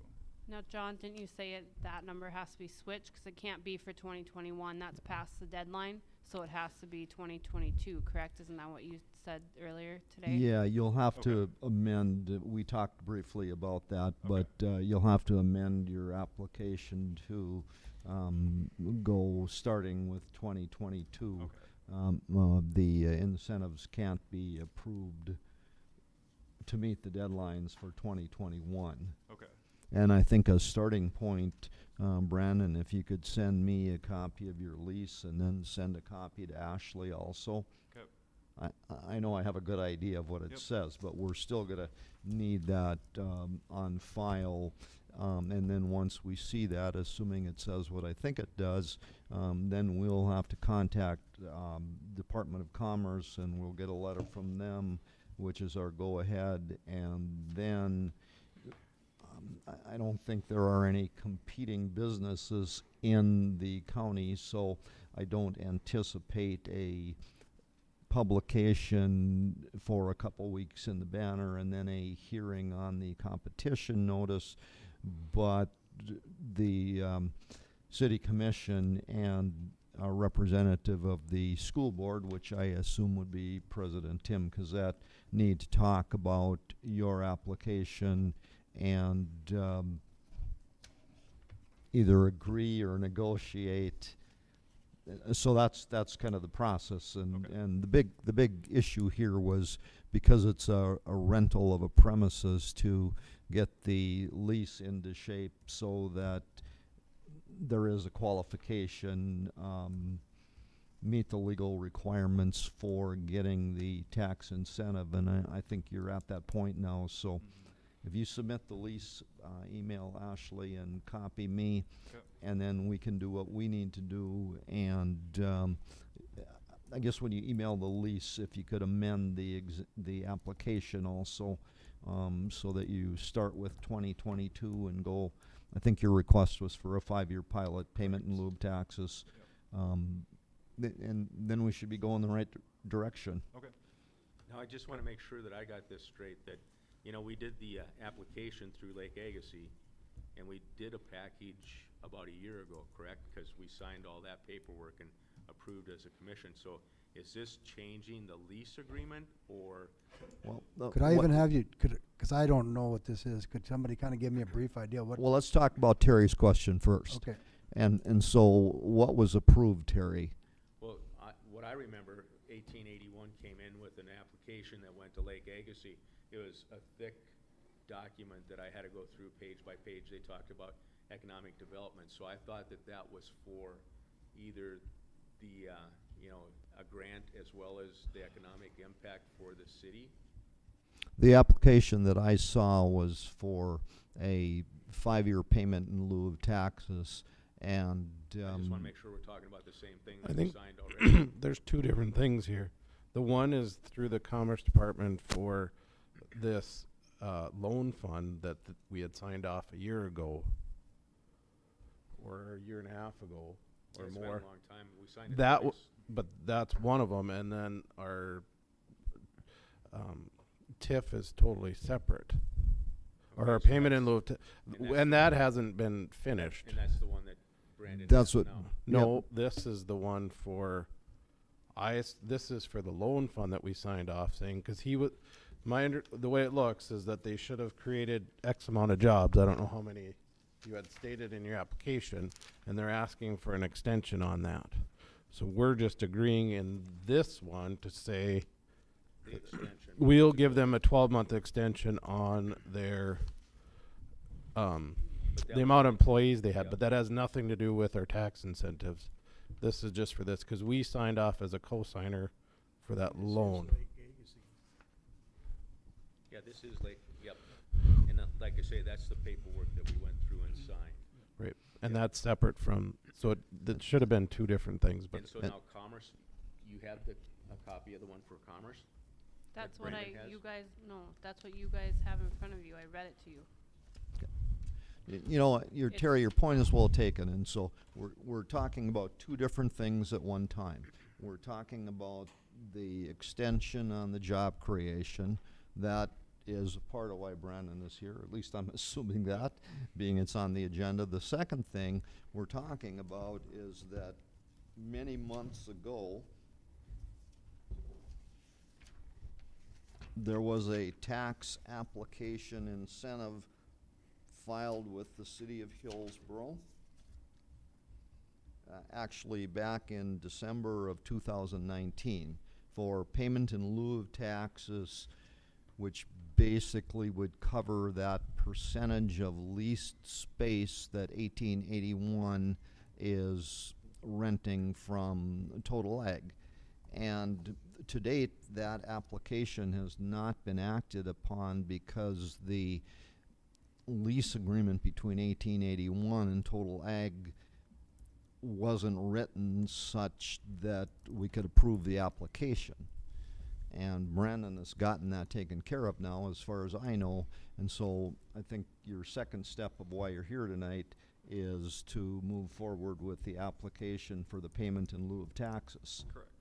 Now, John, didn't you say that number has to be switched? Because it can't be for 2021. That's past the deadline. So it has to be 2022, correct? Isn't that what you said earlier today? Yeah, you'll have Okay. to amend, we talked briefly about that, Okay. but you'll have to amend your application to go starting with 2022. Okay. The incentives can't be approved to meet the deadlines for 2021. Okay. And I think a starting point, Brandon, if you could send me a copy of your lease and then send a copy to Ashley also. Okay. I know I have a good idea of what it Yep. says, but we're still gonna need that on file. And then once we see that, assuming it says what I think it does, then we'll have to contact Department of Commerce and we'll get a letter from them, which is our go-ahead. And then I don't think there are any competing businesses in the county, so I don't anticipate a publication for a couple weeks in the Banner and then a hearing on the competition notice. But the city commission and a representative of the school board, which I assume would be President Tim Cassette, need to talk about your application and either agree or negotiate. So that's kind of the process, and Okay. and the big issue here was because it's a rental of a premises to get the lease into shape so that there is a qualification, meet the legal requirements for getting the tax incentive, and I think you're at that point now. So Mm-hmm. if you submit the lease, email Ashley and copy me, Okay. and then we can do what we need to do. And I guess when you email the lease, if you could amend the application also, so that you start with 2022 and go. I think your request was for a 5-year pilot payment in lieu of taxes. And then we should be going the right direction. Okay. Now, I just want to make sure that I got this straight, that, you know, we did the application through Lake Agassiz, and we did a package about a year ago, correct? Because we signed all that paperwork and approved as a commission. So is this changing the lease agreement, or? Well, Could I even have you, because I don't know what this is, could somebody kind of give me a brief idea what? Well, let's talk about Terry's question first. Okay. And so what was approved, Terry? Well, what I remember, 1881 came in with an application that went to Lake Agassiz. It was a thick document that I had to go through page by page. They talked about economic development. So I thought that that was for either the, you know, a grant as well as the economic impact for the city. The application that I saw was for a 5-year payment in lieu of taxes, and I just want to make sure we're talking about the same thing I that we think signed already. there's two different things here. The one is through the Commerce Department for this loan fund that we had signed off a year ago, or a year and a half ago, or It's been a more. long time. We signed it That twice. but that's one of them, and then our TIF is totally separate. Or Okay, our so payment in that's- lieu of, that's and the that one- hasn't been finished. And that's the one that Brandon That's has what- now. No, this is the one for, this is for the loan fund that we signed off saying, because he was, the way it looks is that they should have created X amount of jobs. I don't know how many you had stated in your application, and they're asking for an extension on that. So we're just agreeing in this one to say, The extension. we'll give them a 12-month extension on their, the amount of employees they had, but that has nothing to do with our tax incentives. This is just for this, because we signed off as a co-signer for that loan. Yeah, this is like, yep. And like I say, that's the paperwork that we went through and signed. Right, and that's separate from, so that should have been two different things, but And so now Commerce, you have a copy of the one for Commerce? That's that what Brandon has? you guys, no, that's what you guys have in front of you. I read it to you. You know, Terry, your point is well taken, and so we're talking about two different things at one time. We're talking about the extension on the job creation. That is part of why Brandon is here, at least I'm assuming that, being it's on the agenda. The second thing we're talking about is that many months ago, there was a tax application incentive filed with the city of Hillsboro. Actually back in December of 2019 for payment in lieu of taxes, which basically would cover that percentage of leased space that 1881 is renting from Total Ag. And to date, that application has not been acted upon because the lease agreement between 1881 and Total Ag wasn't written such that we could approve the application. And Brandon has gotten that taken care of now, as far as I know. And so I think your second step of why you're here tonight is to move forward with the application for the payment in lieu of taxes. Correct,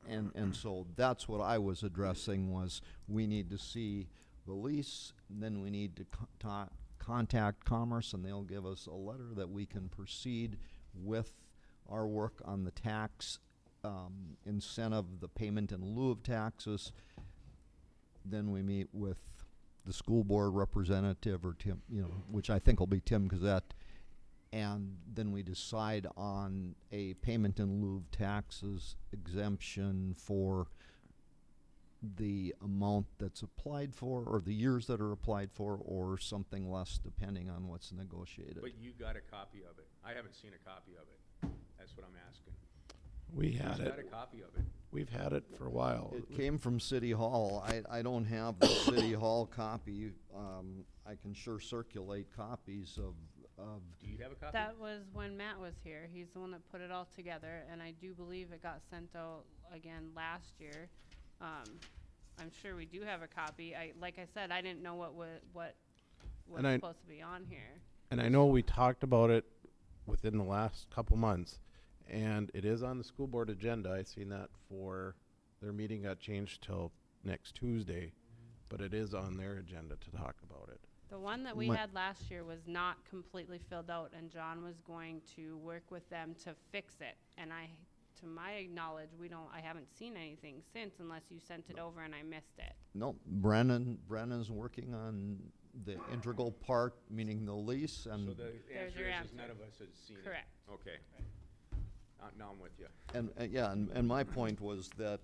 yep. And so that's what I was addressing, was we need to see the lease, and then we need to contact Commerce, and they'll give us a letter that we can proceed with our work on the tax incentive, the payment in lieu of taxes. Then we meet with the school board representative, or Tim, you know, which I think will be Tim Gazette, and then we decide on a payment in lieu of taxes exemption for the amount that's applied for, or the years that are applied for, or something less depending on what's negotiated. But you got a copy of it. I haven't seen a copy of it. That's what I'm asking. We had Who's got a it. copy of it? We've had it for a while. It came from City Hall. I don't have the City Hall copy. I can sure circulate copies of. Do you have a copy? That was when Matt was here. He's the one that put it all together, and I do believe it got sent out again last year. I'm sure we do have a copy. Like I said, I didn't know what was supposed to be on here. And I know we talked about it within the last couple months, and it is on the school board agenda. I seen that for their meeting got changed till next Tuesday, but it is on their agenda to talk about it. The one that we had last year was not completely filled out, and John was going to work with them to fix it. And to my knowledge, I haven't seen anything since, unless you sent it over and I missed it. No, Brennan's working on the integral part, meaning the lease, and So the There's answer your is answer. none of us has seen it. Correct. Okay. Now I'm with you. and my point was that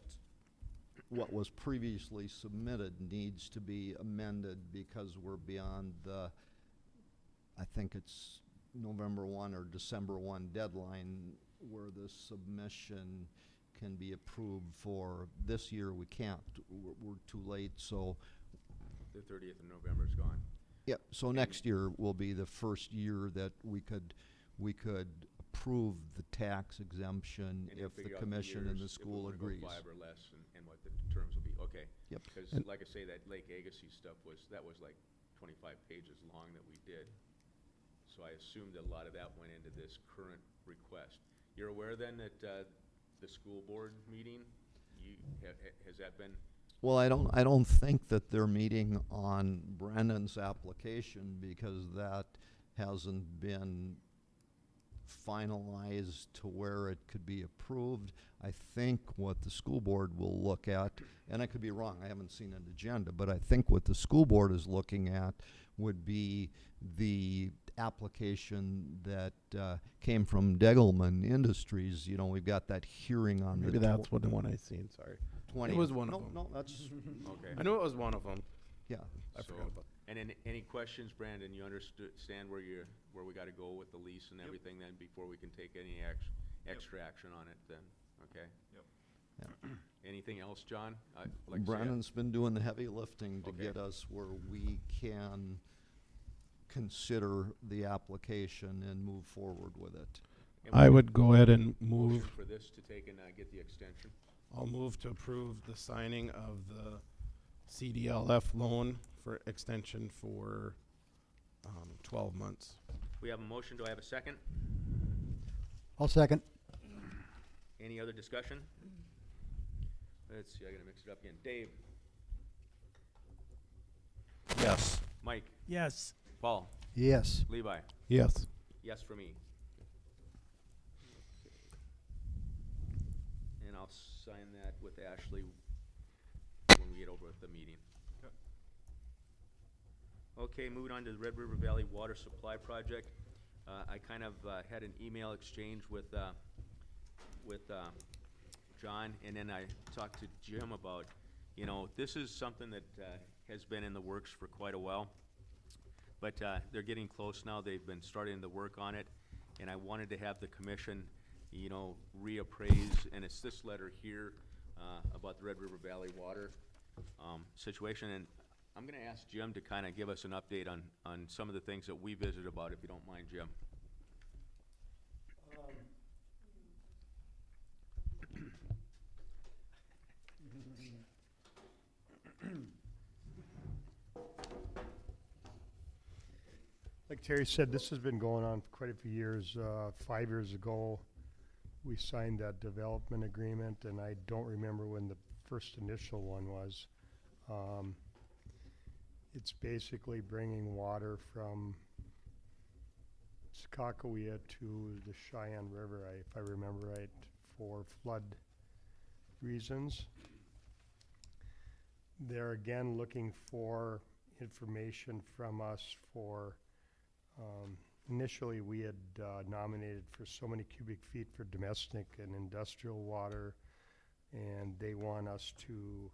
what was previously submitted needs to be amended because we're beyond the, I think it's November 1 or December 1 deadline where the submission can be approved for this year. We can't. We're too late, so. The 30th of November is gone. Yeah, so next year will be the first year that we could approve the tax exemption And if the figure out commission and the years, if we school wanna go agrees. 5 or less, and what the terms will be. Okay. Yep. Because And- like I say, that Lake Agassiz stuff was like 25 pages long that we did. So I assumed a lot of that went into this current request. You're aware then that the school board meeting, has that been? Well, I don't think that they're meeting on Brandon's application because that hasn't been finalized to where it could be approved. I think what the school board will look at, and I could be wrong, I haven't seen an agenda, but I think what the school board is looking at would be the application that came from Degelman Industries. You know, we've got that hearing on Maybe that's what the one I seen, sorry. 20th. It was one of them. No, that's, Okay. I knew it was one of them. yeah. I forgot about. And any questions, Brandon? You understand where we got to go with the lease and everything then before we can take any extra action on it then? Okay. Yep. Anything else, John? Like I say, Brandon's been doing the heavy lifting to Okay. get us where we can consider the application and move forward with it. and I we- would go ahead and motion move, for this to take and get the extension. I'll move to approve the signing of the CDLF loan for extension for 12 months. We have a motion. Do I have a second? I'll second. Any other discussion? Let's see, I gotta mix it up again. Dave, Yes. Mike, Yes. Paul, Yes. Levi. Yes. Yes for me. And I'll sign that with Ashley when we get over at the meeting. Yep. Okay, moving on to the Red River Valley Water Supply Project. I kind of had an email exchange with John, and then I talked to Jim about, you know, this is something that has been in the works for quite a while. But they're getting close now. They've been starting the work on it, and I wanted to have the commission, you know, reappraise, and it's this letter here about the Red River Valley water situation. And I'm gonna ask Jim to kind of give us an update on some of the things that we visited about, if you don't mind, Jim. Like Terry said, this has been going on for quite a few years. 5 years ago, we signed that development agreement, and I don't remember when the first initial one was. It's basically bringing water from Sakakawea to the Cheyenne River, if I remember right, for flood reasons. They're again looking for information from us for, initially we had nominated for so many cubic feet for domestic and industrial water, and they want us to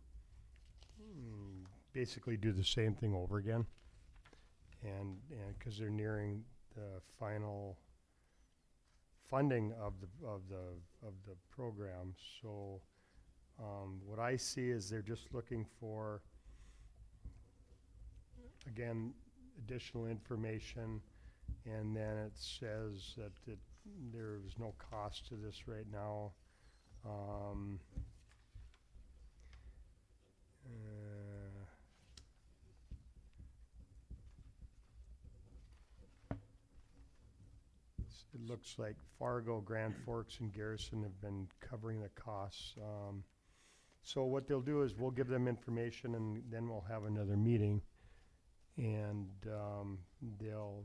basically do the same thing over again. And because they're nearing the final funding of the program, so what I see is they're just looking for, again, additional information, and then it says that there is no cost to this right now. It looks like Fargo, Grand Forks, and Garrison have been covering the costs. So what they'll do is we'll give them information, and then we'll have another meeting, and they'll,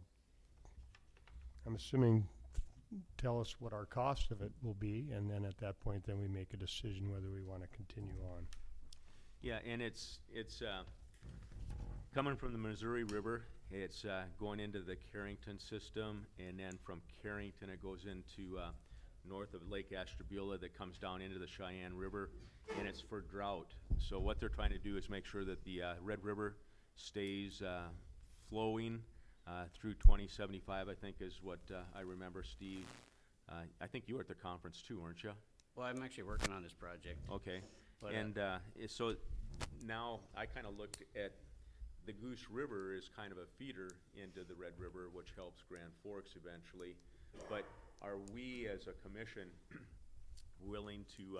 I'm assuming, tell us what our cost of it will be, and then at that point, then we make a decision whether we want to continue on. Yeah, and it's coming from the Missouri River. It's going into the Carrington system, and then from Carrington it goes into north of Lake Ashtabula that comes down into the Cheyenne River, and it's for drought. So what they're trying to do is make sure that the Red River stays flowing through 2075, I think is what I remember, Steve. I think you were at the conference too, weren't you? Well, I'm actually working on this project. Okay. But, And so now I kind of looked at the Goose River is kind of a feeder into the Red River, which helps Grand Forks eventually. But are we as a commission willing to,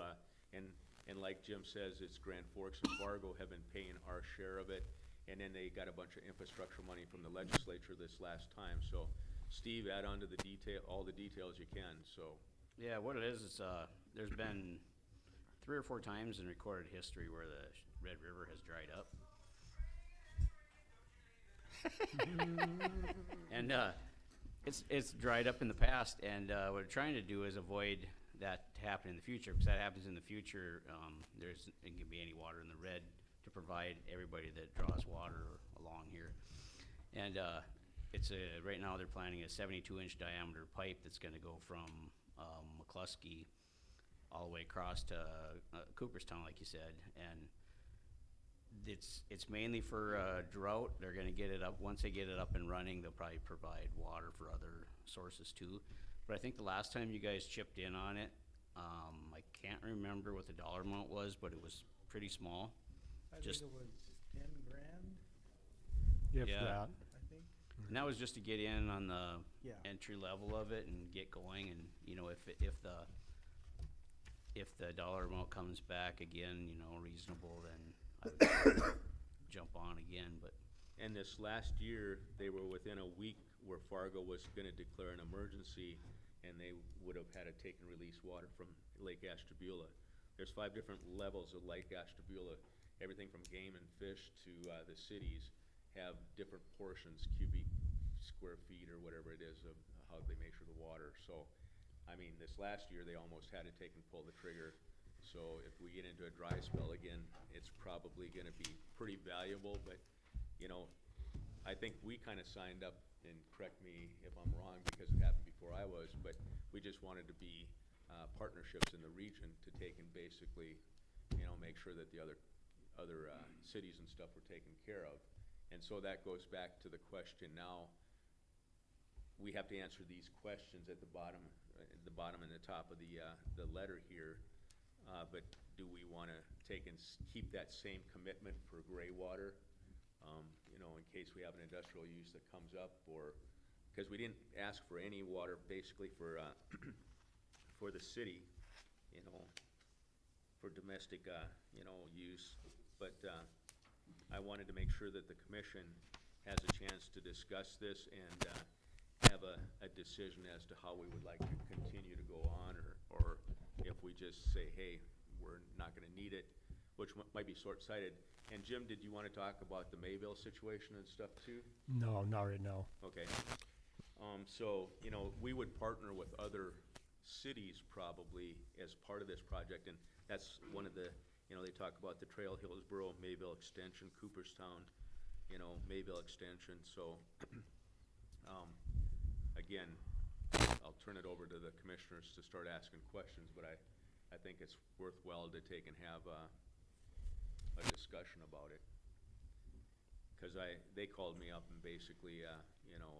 and like Jim says, it's Grand Forks and Fargo have been paying our share of it, and then they got a bunch of infrastructure money from the legislature this last time. So Steve, add on to the all the details you can, so. Yeah, what it is, there's been 3 or 4 times in recorded history where the Red River has dried up. And it's dried up in the past, and what we're trying to do is avoid that to happen in the future, because that happens in the future, it can be any water in the red to provide everybody that draws water along here. And it's right now they're planning a 72-inch diameter pipe that's going to go from McCluskey all the way across to Cooperstown, like you said, and it's mainly for drought. They're going to get it up. Once they get it up and running, they'll probably provide water for other sources too. But I think the last time you guys chipped in on it, I can't remember what the dollar amount was, but it was pretty small. I think it was 10 grand, If Yeah. that. I think. And that was just to get in on the Yeah. entry level of it and get going. And you know, if the dollar amount comes back again, you know, reasonable, then I would jump on again. But And this last year, they were within a week where Fargo was gonna declare an emergency, and they would have had to take and release water from Lake Ashtabula. There's 5 different levels of Lake Ashtabula. Everything from game and fish to the cities have different portions, cubic square feet or whatever it is of how they measure the water. So, I mean, this last year, they almost had to take and pull the trigger. So if we get into a dry spell again, it's probably gonna be pretty valuable, but, you know, I think we kinda signed up, and correct me if I'm wrong, because it happened before I was, but we just wanted to be partnerships in the region to take and basically, you know, make sure that the other cities and stuff were taken care of. And so that goes back to the question now, we have to answer these questions at the bottom and the top of the letter here. But do we wanna take and keep that same commitment for gray water? You know, in case we have an industrial use that comes up, or, cause we didn't ask for any water basically for, for the city, you know, for domestic, you know, use. But, I wanted to make sure that the commission has a chance to discuss this and, have a decision as to how we would like to continue to go on, or if we just say, hey, we're not gonna need it, which might be short-sighted. And Jim, did you wanna talk about the Mayville situation and stuff too? No, not right now. Okay. So, you know, we would partner with other cities probably as part of this project, and that's one of the, you know, they talk about the trail, Hillsboro, Mayville Extension, Cooperstown, you know, Mayville Extension, so, again, I'll turn it over to the commissioners to start asking questions, but I think it's worthwhile to take and have a discussion about it. Cause they called me up and basically, you know,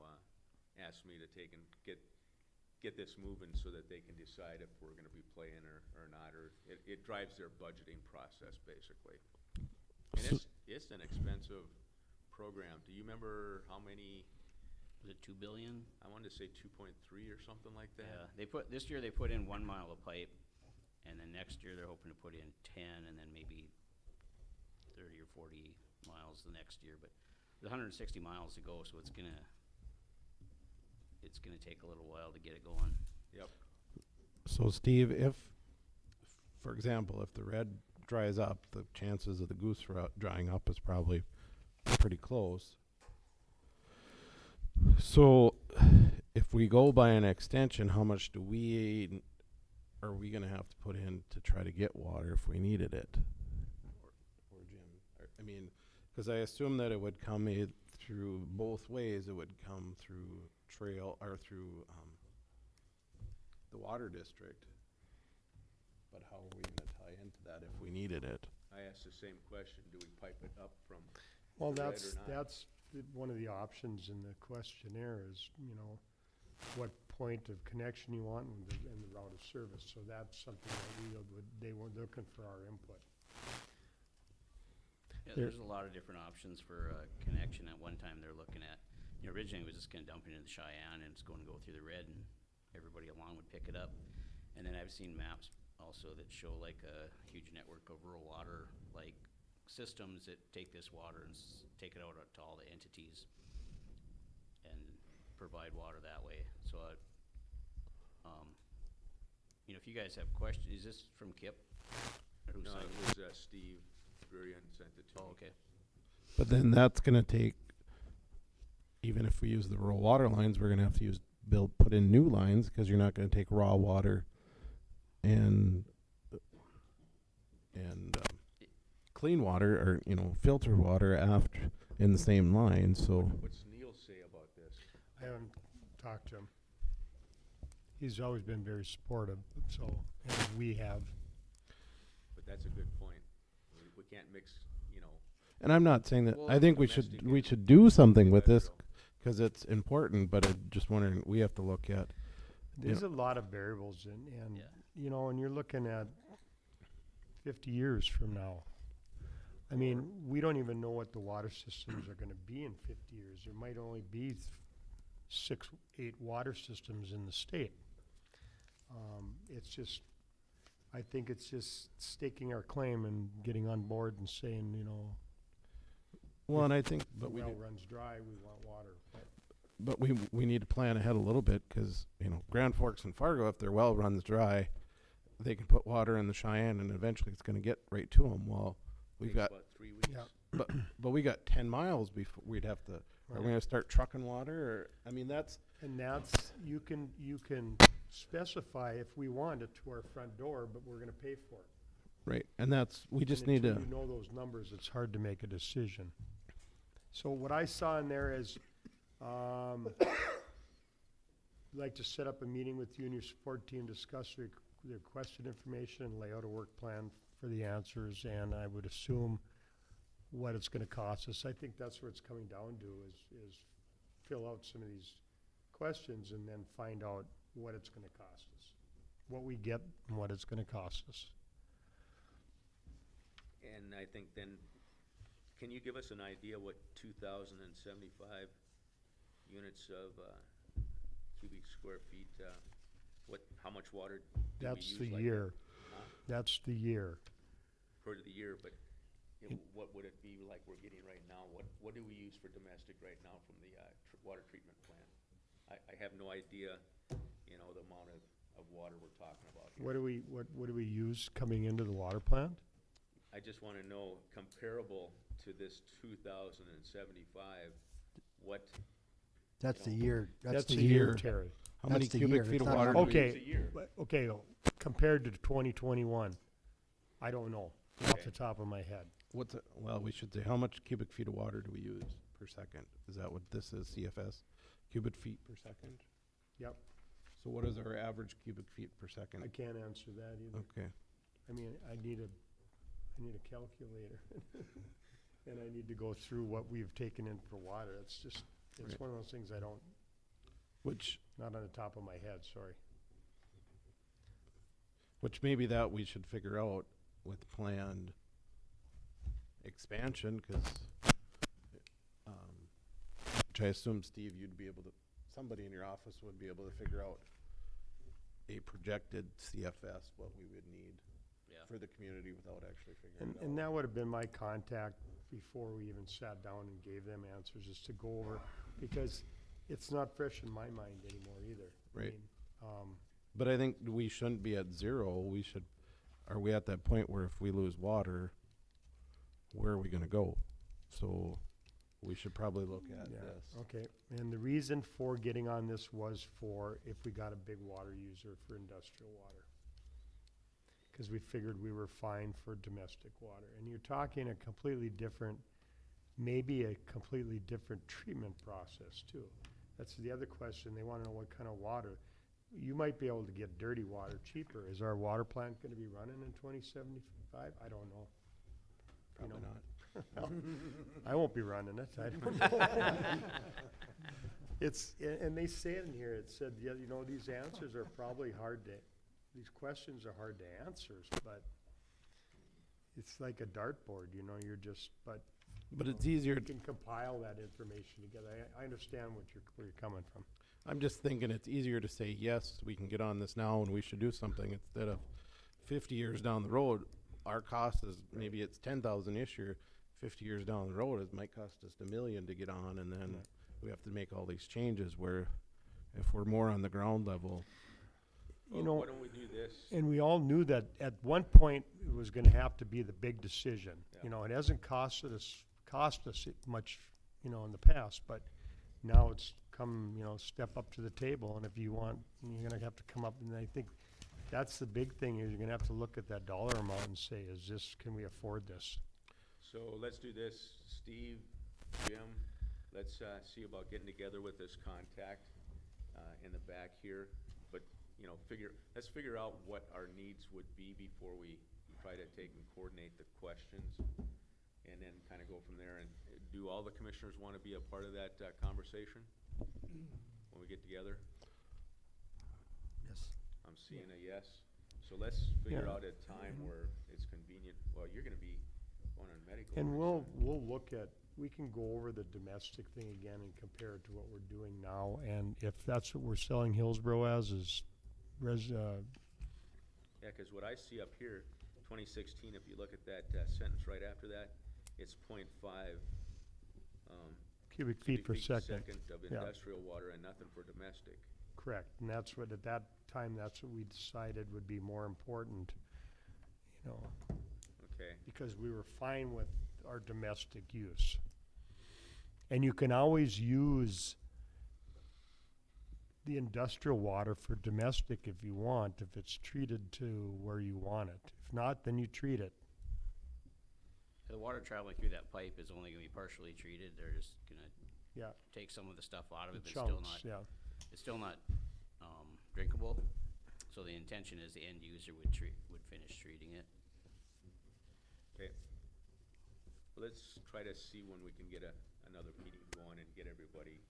asked me to take and get this moving so that they can decide if we're gonna be playing or not, or it drives their budgeting process, basically. And it's an expensive program. Do you remember how many? Was it 2 billion? I wanted to say 2.3 or something like that. Yeah, this year they put in 1 mile of pipe, and then next year they're hoping to put in 10, and then maybe 30 or 40 miles the next year, but there's 160 miles to go, so it's gonna take a little while to get it going. Yep. So Steve, if, for example, if the red dries up, the chances of the goose drying up is probably pretty close. So if we go by an extension, how much are we gonna have to put in to try to get water if we needed it? Or Jim, I mean, cause I assume that it would come through both ways. It would come through trail or through, the water district. But how are we gonna tie into that if we needed it? I asked the same question, do we pipe it up from Well, the red that's, or not? that's one of the options in the questionnaire is, you know, what point of connection you want and the route of service. So that's something that they were looking for our input. Yeah, there's a lot of different options for connection. At one time they're looking at, you know, originally it was just gonna dump it into Cheyenne and it's gonna go through the red and everybody along would pick it up. And then I've seen maps also that show like a huge network of rural water, like systems that take this water and take it out to all the entities and provide water that way. So, you know, if you guys have questions, is this from Kip? Or who No, signed it was Steve Gurian sent it to me. Oh, okay. But then that's gonna take, even if we use the rural water lines, we're gonna have to put in new lines, cause you're not gonna take raw water and clean water or, you know, filtered water after in the same line, so. What's Neil say about this? I haven't talked to him. He's always been very supportive, so, and we have. But that's a good point. We can't mix, you know. And I'm not saying that, Well, I think domestic we and should do something with this, industrial. cause it's important, but I'm just wondering, we have to look at. There's a lot of variables and Yeah. you know, and you're looking at 50 years from now. I mean, we don't even know what the water systems are gonna be in 50 years. There might only be 6, 8 water systems in the state. It's just, I think it's just staking our claim and getting on board and saying, you know, Well, and I think, The but we, well do- runs dry, we want water. but we need to plan ahead a little bit, cause, you know, Grand Forks and Fargo, if their well runs dry, they can put water in the Cheyenne and eventually it's gonna get right to them. Well, we've Takes got, about 3 weeks. Yeah. but we got 10 miles before we'd have to, are we gonna start trucking water or, I mean, that's, And that's, you can specify if we want it to our front door, but we're gonna pay for it. right, and that's, we just And need to, until you know those numbers, it's hard to make a decision. So what I saw in there is, like to set up a meeting with you and your support team, discuss the requested information and lay out a work plan for the answers, and I would assume what it's gonna cost us. I think that's what it's coming down to, is fill out some of these questions and then find out what it's gonna cost us. What we get and what it's gonna cost us. And I think then, can you give us an idea what 2,075 units of cubic square feet, how much water do we That's use the like that? year. Huh? That's the year. For the year, but what would it be like we're getting right now? What do we use for domestic right now from the water treatment plant? I have no idea, you know, the amount of water we're talking about here. What do we use coming into the water plant? I just wanna know, comparable to this 2,075, what, That's the year, That's the the year. year, Terry. how many That's the cubic year, feet it's of not water? how do we many- use? a Okay, year. okay, compared to 2021, I don't know off Okay. the top of my head. What's it, well, we should say, how much cubic feet of water do we use per second? Is that what this is, CFS? Cubic feet per second? Yep, So what is our average cubic feet per I second? can't answer that either. Okay, I mean, I need a calculator. And I need to go through what we've taken in for water. It's just, it's Right. one of those things I don't, which not on the top of my head, sorry. maybe that we should figure out with planned expansion, cause, which I assume, Steve, you'd be able to, somebody in your office would be able to figure out a projected CFS, what we would need Yeah. for the community without actually figuring it out. And that would have been my contact before we even sat down and gave them answers, is to go over, because it's not fresh in my mind anymore either. I Right. mean, But I think we shouldn't be at zero. We should, are we at that point where if we lose water, where are we gonna go? So we should probably look at yeah, this. okay. And the reason for getting on this was for if we got a big water user for industrial water. Because we figured we were fine for domestic water. And you're talking a completely different, maybe a completely different treatment process too. That's the other question. They want to know what kind of water. You might be able to get dirty water cheaper. Is our water plant going to be running in 2075? I don't know. You Probably know. not. I won't be running it. I don't know. It's, and they say it in here, it said, yeah, you know, these answers are probably hard to, these questions are hard to answer, but it's like a dartboard, you know, you're just, but. But it's easier, You can compile that information together. I understand where you're coming from. I'm just thinking it's easier to say, yes, we can get on this now and we should do something, instead of 50 years down the road, our cost is, maybe it's 10,000 this year, 50 years down the road, it might cost us $1 million to get on, and then Right. we have to make all these changes, where if we're more on the ground level, You know, why don't we do this? and we all knew that at one point it was gonna have to be the big decision. Yeah. You know, it hasn't cost us much, you know, in the past, but now it's come, you know, step up to the table, and if you want, you're gonna have to come up, and I think that's the big thing, is you're gonna have to look at that dollar amount and say, can we afford this? So let's do this, Steve, Jim, let's see about getting together with this contact in the back here. But, you know, let's figure out what our needs would be before we try to take and coordinate the questions, and then kind of go from there. And do all the commissioners want to be a part of that conversation when we get together? Yes. I'm seeing a yes. So let's figure Yeah. out a time where it's convenient. Well, you're gonna be going on medical. And very we'll look at, we can go over the domestic thing again and compare it to what we're doing now, and if that's what we're selling Hillsboro as, is Yeah, cause what I see up here, 2016, if you look at that sentence right after that, it's .5 Cubic feet per second. of Yeah. industrial water and nothing for domestic. Correct, and that's what, at that time, that's what we decided would be more important, you know, Okay, because we were fine with our domestic use. And you can always use the industrial water for domestic if you want, if it's treated to where you want it. If not, then you treat it. The water traveling through that pipe is only gonna be partially treated, they're just gonna Yeah, take some of the stuff out of the it, but still chunks, not, yeah. it's still not, drinkable. So the intention is the end user would finish treating it. okay. Let's try to see when we can get another meeting going and get everybody.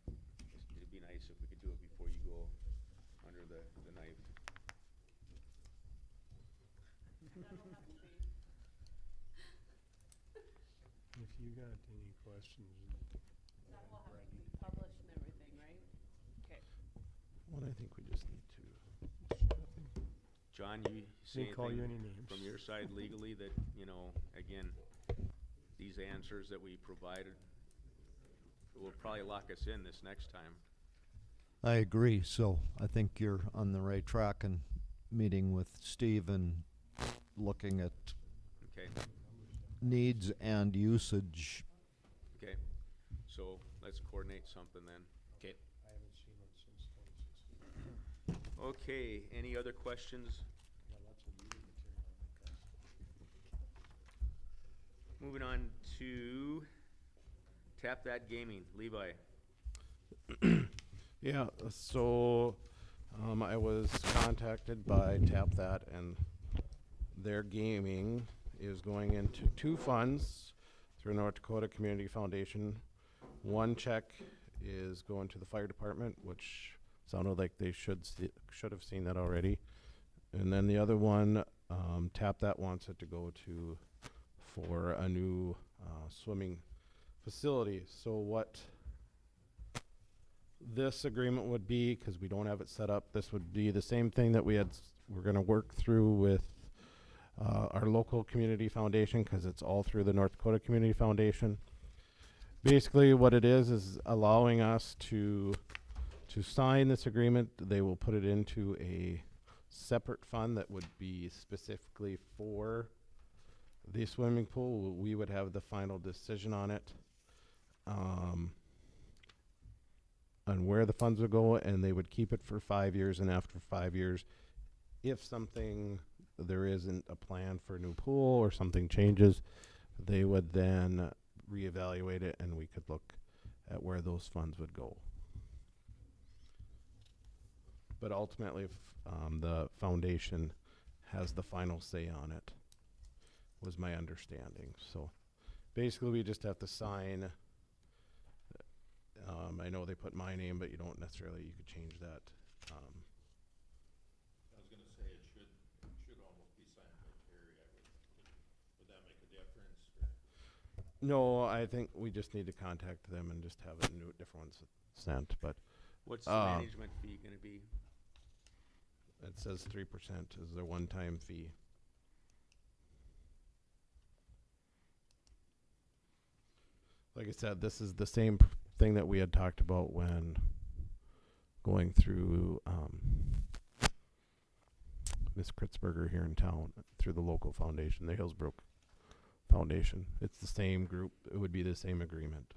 It'd be nice if we could do it before you go under the knife. If you got any questions, That will have to be published and everything, right? Okay. Well, I think we just need to. John, you see Didn't call you anything any names. from your side legally that, you know, again, these answers that we provided will probably lock us in this next time. I agree, so I think you're on the right track and meeting with Steve and looking at Okay, needs and usage. okay. So let's coordinate something then. Okay. I haven't seen it since 2016. Okay, any other questions? Yeah, lots of reading material on Moving on to Tap That Gaming, Levi. Yeah, so I was contacted by Tap That, and their gaming is going into 2 funds through North Dakota Community Foundation. One check is going to the fire department, which sounded like they should have seen that already. And then the other one, Tap That wants it to go to for a new swimming facility. So what this agreement would be, because we don't have it set up, this would be the same thing that we're going to work through with our local community foundation, because it's all through the North Dakota Community Foundation. Basically what it is allowing us to sign this agreement. They will put it into a separate fund that would be specifically for the swimming pool. We would have the final decision on it, on where the funds would go, and they would keep it for 5 years, and after 5 years, if there isn't a plan for a new pool or something changes, they would then reevaluate it, and we could look at where those funds would go. But ultimately, the foundation has the final say on it, was my understanding. So basically we just have to sign. I know they put my name, but you don't necessarily, you could change that. I was gonna say it should almost be signed by Terry, would that make a difference? No, I think we just need to contact them and just have a different ones sent, but What's the management fee gonna be? it says 3% is their one-time fee. Like I said, this is the same thing that we had talked about when going through Miss Kritzberger here in town through the local foundation, the Hillsboro Foundation. It's the same group. It would be the same agreement.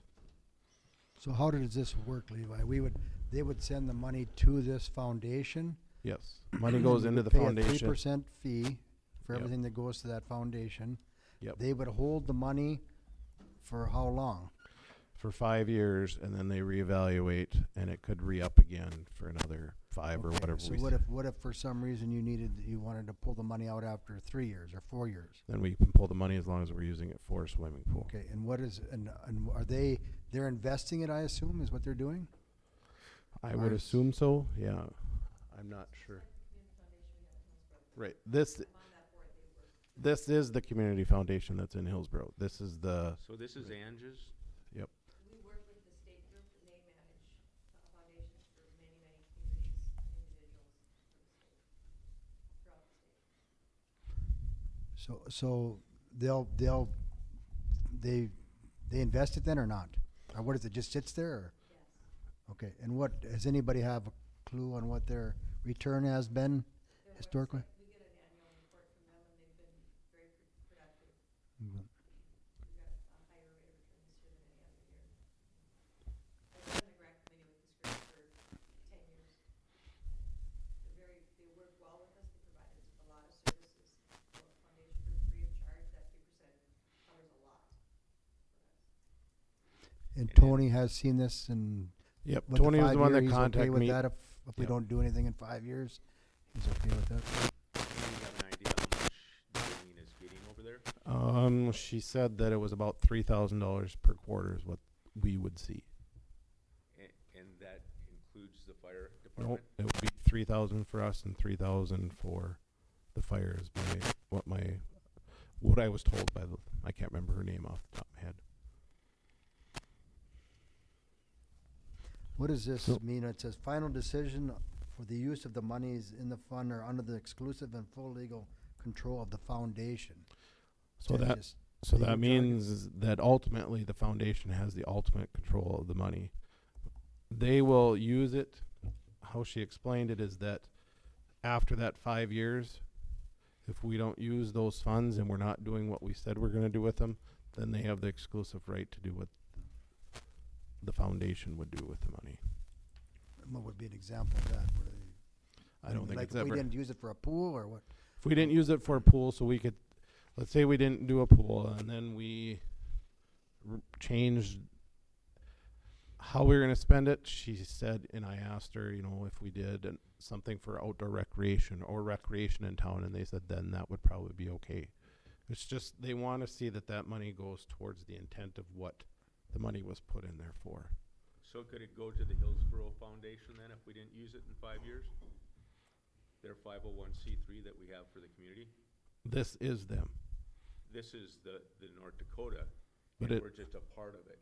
So how does this work, Levi? They would send the money to this foundation? Yes, money goes into the Pay a foundation. 3% fee for Yep. everything that goes to that foundation. Yep. They would hold the money for how long? For 5 years, and then they reevaluate, and it could re-up again for another 5 or Okay, whatever. so we what if for some reason you wanted to pull the money out after 3 years or 4 years? Then we can pull the money as long as we're using it for a swimming pool. Okay, and are they're investing it, I assume, is what they're doing? I would Ours- assume so, yeah. I'm not sure. Right, this is the community foundation that's in Hillsboro. This is the, So this is Ange's? yep. We work with the state group, and they manage foundations for many, many communities and individuals for the state, throughout the state. So they They invest it then or not? Or what is it, just sits there or? Yes. Okay, and what, does anybody have a clue on what their return has been Their historically? website, we get an annual report from them, and they've been very productive. Mhm. We've got a higher rate of return this year than any other year. I've been on the grant committee with this group for 10 years. They work well with us, they provide us with a lot of services. The foundation group free of charge, that 3% covers a lot for us. And Tony has seen this and. Yep, with the Tony was the one 5 year, that he's okay contacted with me. that if we Yep. don't do anything in 5 years? He's okay with that? Do you have an idea how much Jane is getting over there? She said that it was about $3,000 per quarter is what we would see. And that includes the fire Nope, department? it would be 3,000 for us and 3,000 for the fires. What I was told by I can't remember her name off the top of my head. What does this So- mean? It says final decision for the use of the monies in the fund are under the exclusive and full legal control of the foundation. So Can that just so legal that jargon? means that ultimately the foundation has the ultimate control of the money. They will use it. How she explained it is that after that 5 years, if we don't use those funds and we're not doing what we said we're going to do with them, then they have the exclusive right to do what the foundation would do with the money. What would be an example of that? Where they, I don't think like it's if we ever. didn't use it for a pool or what? If we didn't use it for a pool, so we could, let's say we didn't do a pool, and then we changed how we were going to spend it. She said, and I asked her, if we did something for outdoor recreation or recreation in town, and they said then that would probably be okay. It's just they want to see that that money goes towards the intent of what the money was put in there for. So could it go to the Hillsboro Foundation then if we didn't use it in 5 years? Their 501c3 that we have for the community? This is them. This is the North Dakota, But and it- we're just a part of it.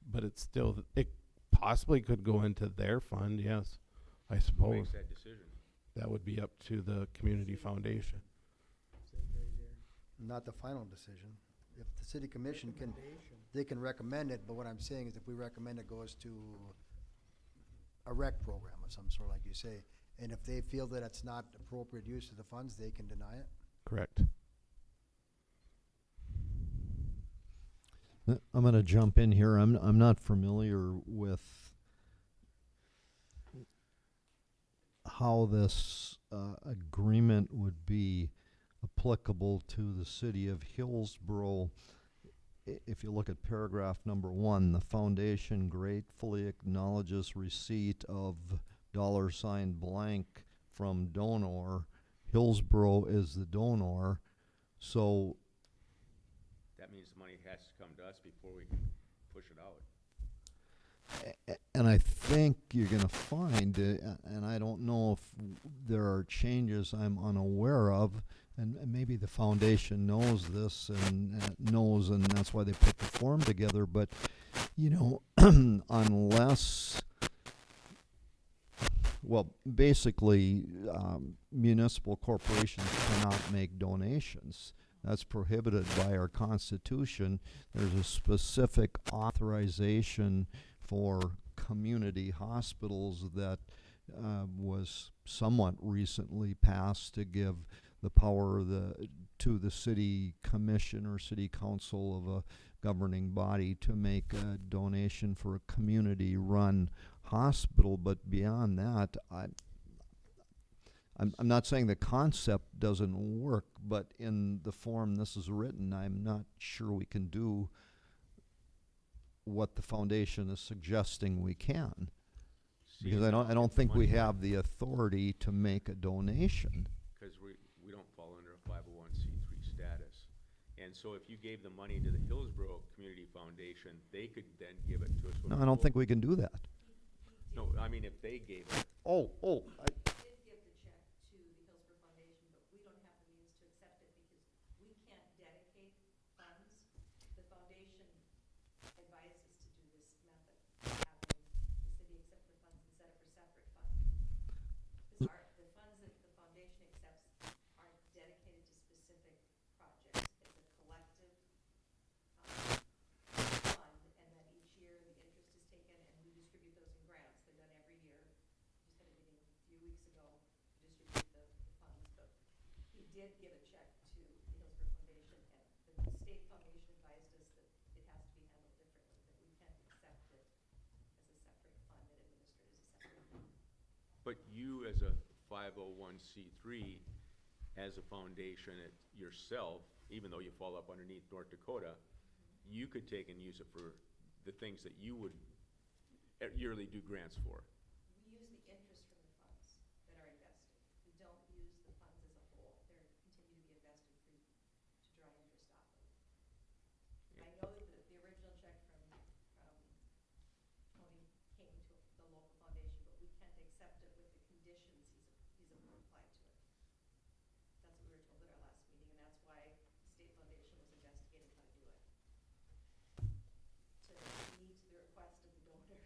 But it's still, it possibly could go into their fund, yes, I Who suppose. makes that decision? That would be up to the community foundation. Says right there. Not the final decision. If the city commission can, Recommendation. they can recommend it, but what I'm saying is if we recommend it goes to a rec program of some sort, like you say, and if they feel that it's not appropriate use of the funds, they can deny it? Correct. I'm going to jump in here. I'm not familiar with how this agreement would be applicable to the city of Hillsboro. If you look at paragraph number 1, the foundation gratefully acknowledges receipt of $blank from donor. Hillsboro is the donor. So That means the money has to come to us before we can push it out. and I think you're going to find, and I don't know if there are changes I'm unaware of, and maybe the foundation knows this and knows, and that's why they put the form together, but, unless, well, basically, municipal corporations cannot make donations. That's prohibited by our Constitution. There's a specific authorization for community hospitals that was somewhat recently passed to give the power to the city commission or city council of a governing body to make a donation for a community-run hospital. But beyond that, I'm not saying the concept doesn't work, but in the form this is written, I'm not sure we can do what the foundation is suggesting we can. Because I don't think we have the authority to make a donation. Because we don't fall under a 501c3 status. And so if you gave the money to the Hillsboro Community Foundation, they could then give it to us. when No, we I don't vote. think we can do that. No, I mean, if they gave it. Oh, Did give the check to the Hillsborough Foundation, but we don't have the means to accept it because we can't dedicate funds. The foundation advised us to do this method, having the city accept the funds and set up a separate fund. Because the funds that the foundation accepts aren't dedicated to specific projects. It's a collective 501c3 as a foundation yourself, even though you fall up underneath North Dakota, you could take and use it for the things that you would yearly do grants for. We use the interest from the funds that are invested. We don't use the funds as a whole. They're continue to be invested to draw interest off of. I know that the original check from Tony came to the local foundation, but we can't accept it with the conditions he's applied to it. That's what we were told at our last meeting, and that's why the state foundation was investigating how to do it. To meet the request of the donor.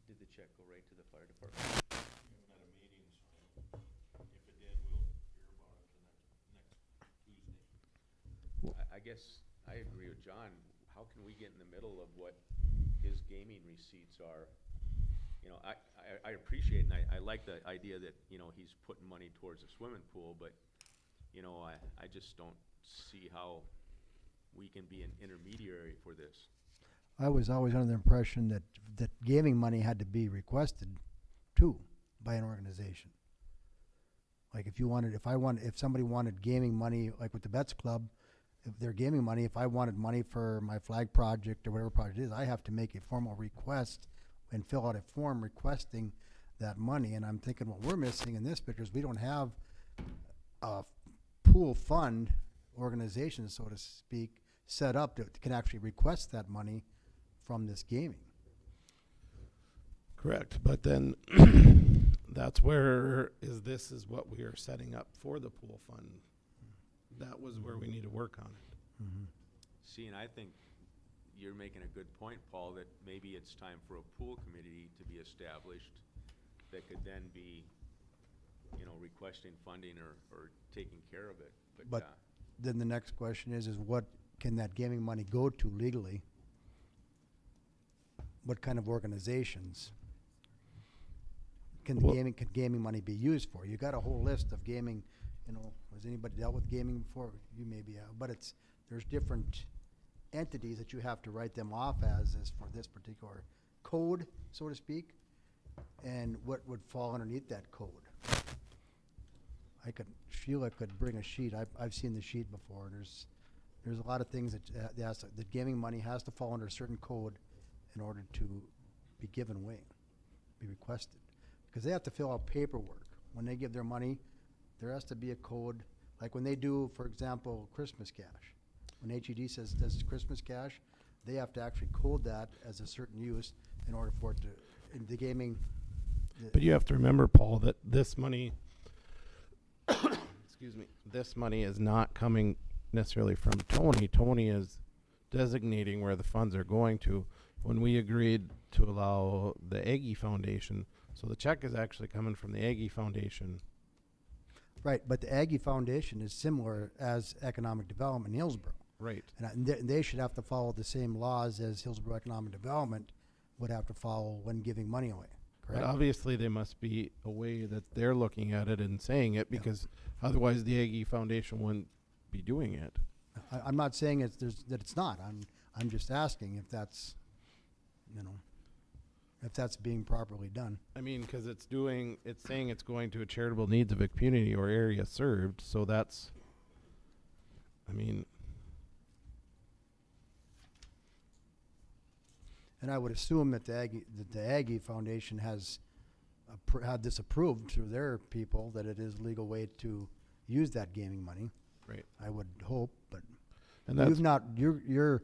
Did the check go right to the fire department? We haven't had a meeting, so if it did, we'll hear about it the next Tuesday. I guess I agree with John. How can we get in the middle of what his gaming receipts are? You know, I appreciate, and I like the idea that, you know, he's putting money towards a swimming pool, but, you know, I just don't see how we can be an intermediary for this. I was always under the impression that gaming money had to be requested too by an organization. Like if somebody wanted gaming money, like with the Bets Club, if they're gaming money, if I wanted money for my flag project or whatever project it is, I have to make a formal request and fill out a form requesting that money. And I'm thinking what we're missing in this picture is we don't have a pool fund organization, so to speak, set up that can actually request that money from this gaming. Correct, but then that's where this is what we are setting up for the pool fund. That was where we need to work on it. Mm-hmm. See, and I think you're making a good point, Paul, that maybe it's time for a pool committee to be established that could then be, you know, requesting funding or taking care of it. But then the next question is what can that gaming money go to legally? What kind of organizations can gaming money be used for? You got a whole list of gaming, you know, has anybody dealt with gaming before? You maybe have, but there's different entities that you have to write them off as for this particular code, so to speak, and what would fall underneath that code. Sheila could bring a sheet. I've seen the sheet before. There's a lot of things that gaming money has to fall under a certain code in order to be given away, be requested. Because they have to fill out paperwork. When they give their money, there has to be a code, like when they do, for example, Christmas cash. When HED says this is Christmas cash, they have to actually code that as a certain use in order for it to, in the gaming. But you have to remember, Paul, that this money, excuse me, this money is not coming necessarily from Tony. Tony is designating where the funds are going to. When we agreed to allow the Aggie Foundation, so the check is actually coming from the Aggie Foundation. Right, but the Aggie Foundation is similar as Economic Development in Hillsboro. Right. And they should have to follow the same laws as Hillsboro Economic Development would have to follow when giving money away, correct? But obviously there must be a way that they're looking at it and saying it, because otherwise the Aggie Foundation wouldn't be doing it. I'm not saying that it's not. I'm just asking if that's, you know, if that's being properly done. I mean, because it's saying it's going to a charitable needs of a community or area served, so that's, I mean. And I would assume that the Aggie Foundation has had this approved through their people, that it is a legal way to use that gaming money. Right. I would hope, but And that's you've not, your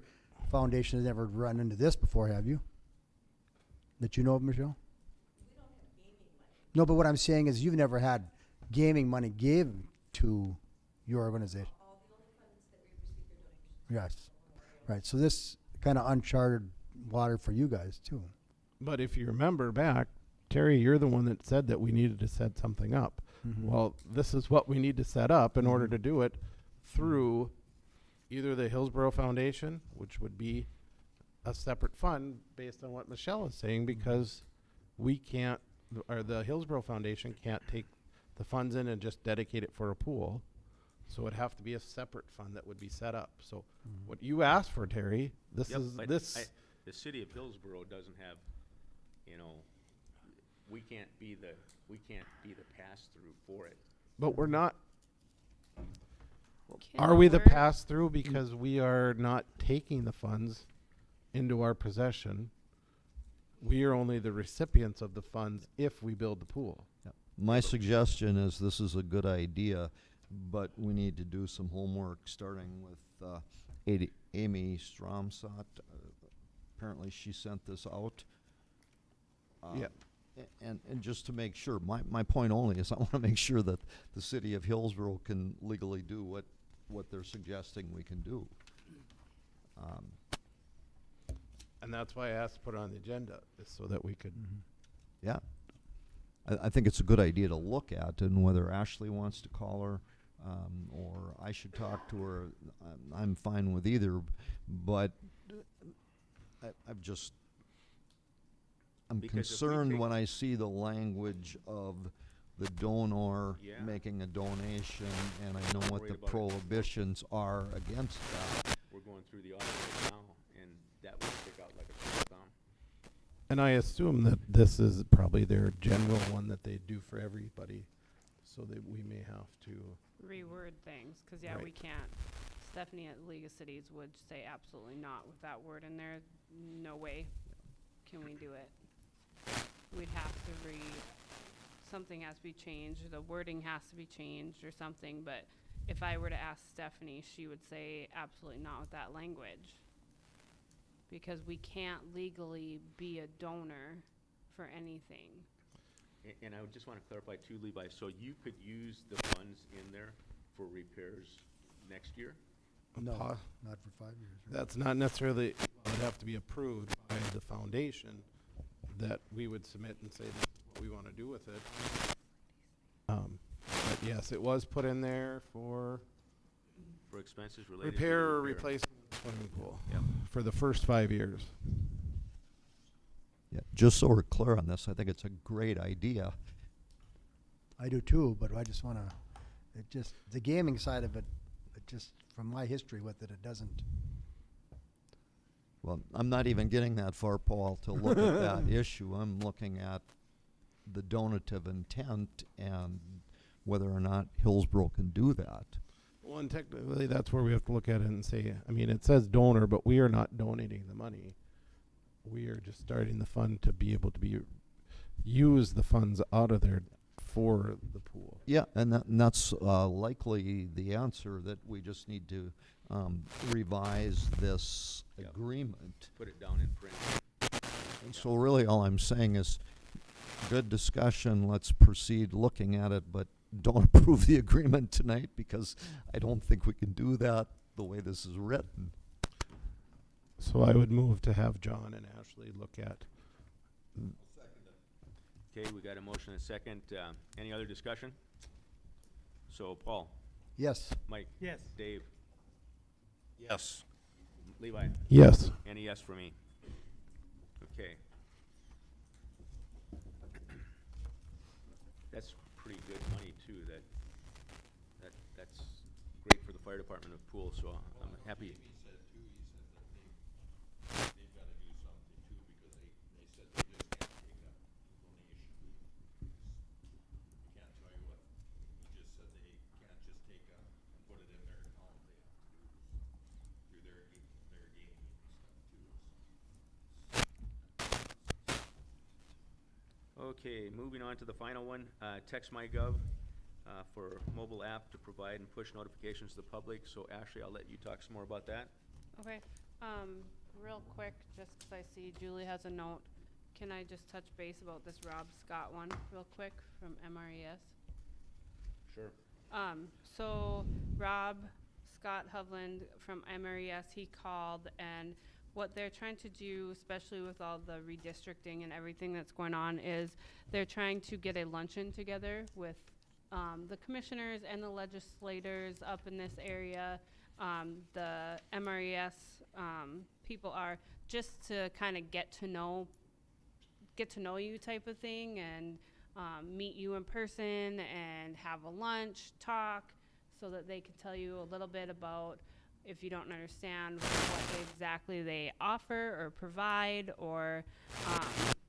foundation has never run into this before, have you? That you know of, Michelle? We don't have gaming money. No, but what I'm saying is you've never had gaming money given to your organization. All the only funds that we've received are donations. Yes. Right, so this kind of uncharted water for you guys too. But if you remember back, Terry, you're the one that said that we needed to set something up. Mhm. Well, this is what we need to set up in order to do it through either the Hillsboro Foundation, which would be a separate fund based on what Michelle is saying, because we can't, or the Hillsboro Foundation can't take the funds in and just dedicate it for a pool. So it'd have to be a separate fund that would be set up. So what you asked for, Terry, this Yep, is but this. the city of Hillsboro doesn't have, you know, we can't be we can't be the pass-through for it. But we're not. Can Are we the word- pass-through because we are not taking the funds into our possession? We are only the recipients of the funds if we build the pool. My suggestion is this is a good idea, but we need to do some homework, starting with Amy Stromsot. Apparently she sent this out. Yeah. And just to make sure, my point only is I want to make sure that the city of Hillsboro can legally do what they're suggesting we can do. And that's why I asked to put it on the agenda, is so that we could. Yeah. I think it's a good idea to look at, and whether Ashley wants to call her or I should talk to her, I'm fine with either, but I'm Because if we concerned take- when I see the language of the donor Yeah. making a donation, and I know what Worried the about it. prohibitions are against that. We're going through the audit right now, and that would stick out like a sore thumb. And I assume that this is probably their general one that they do for everybody, so that we may have to. Reword things, because yeah, we Right. can't. Stephanie at League of Cities would say absolutely not with that word in there. No way can we do it. We'd have to something has to be changed, the wording has to be changed or something, but if I were to ask Stephanie, she would say absolutely not with that language. Because we can't legally be a donor for anything. And I would just want to clarify too, Levi, so you could use the funds in there for repairs next year? No, Pa- not for 5 years. right? That's not necessarily, it would have to be approved by the foundation, that we would submit and say this is what we want to do with it. But yes, it was put in there for For expenses related to repair or repair. replacement of the swimming pool. Yep. For the first 5 years. Yeah, just so we're clear on this, I think it's a great idea. I do too, but I just want to, the gaming side of it, from my history with it, it doesn't. Well, I'm not even getting that far, Paul, to look at that issue. I'm looking at the donative intent and whether or not Hillsboro can do that. Well, and technically, that's where we have to look at it and say, I mean, it says donor, but we are not donating the money. We are just starting the fund to be able to use the funds out of there for the pool. Yeah, and that's likely the answer, that we just need to revise this Yep. agreement. Put it down in print. And so really all I'm saying is, good discussion, let's proceed looking at it, but don't approve the agreement tonight, because I don't think we can do that the way this is written. So I would move to have John and Ashley look at. Okay, we got a motion and a second. Any other discussion? So, Paul, Yes, Mike, Yes. Dave, Yes. Levi, Yes. and a yes for me. Okay. That's pretty good money too. That's great for the fire department of Pool. So I'm happy. He said too, he said that they've gotta do something too, because they said they just can't take a donation. I can't tell you what, he just said they can't just take and put it in their account, they have to do through their gaming and stuff too. Okay, moving on to the final one, Text MyGov for mobile app to provide and push notifications to the public. So Ashley, I'll let you talk some more about that. Okay, real quick, just 'cause I see Julie has a note, can I just touch base about this Rob Scott one real quick from MRES? Sure. So Rob Scott Hovland from MRES, he called, and what they're trying to do, especially with all the redistricting and everything that's going on, is they're trying to get a luncheon together with the commissioners and the legislators up in this area. The MRES people are just to kind of get to know you type of thing, and meet you in person and have a lunch, talk, so that they can tell you a little bit about, if you don't understand what exactly they offer or provide, or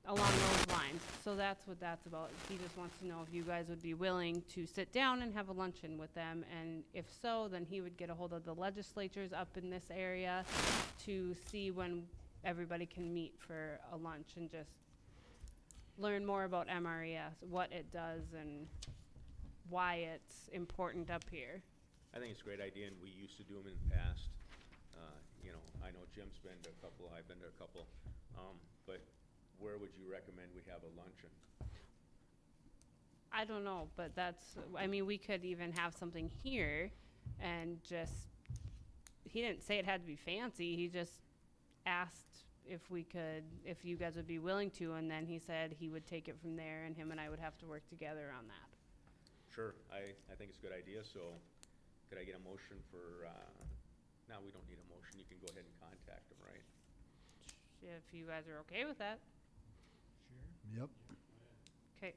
along those lines. So that's what that's about. He just wants to know if you guys would be willing to sit down and have a luncheon with them, and if so, then he would get a hold of the legislatures up in this area to see when everybody can meet for a lunch and just learn more about MRES, what it does, and why it's important up here. I think it's a great idea, and we used to do them in the past. You know, I know Jim's been to a couple, I've been to a couple, but where would you recommend we have a luncheon? I don't know, but that's, I mean, we could even have something here and just, he didn't say it had to be fancy, he just asked if we could, if you guys would be willing to, and then he said he would take it from there, and him and I would have to work together on that. Sure, I think it's a good idea, so could I get a motion for, no, we don't need a motion, you can go ahead and contact them, right? If you guys are okay with that. Yep. Okay.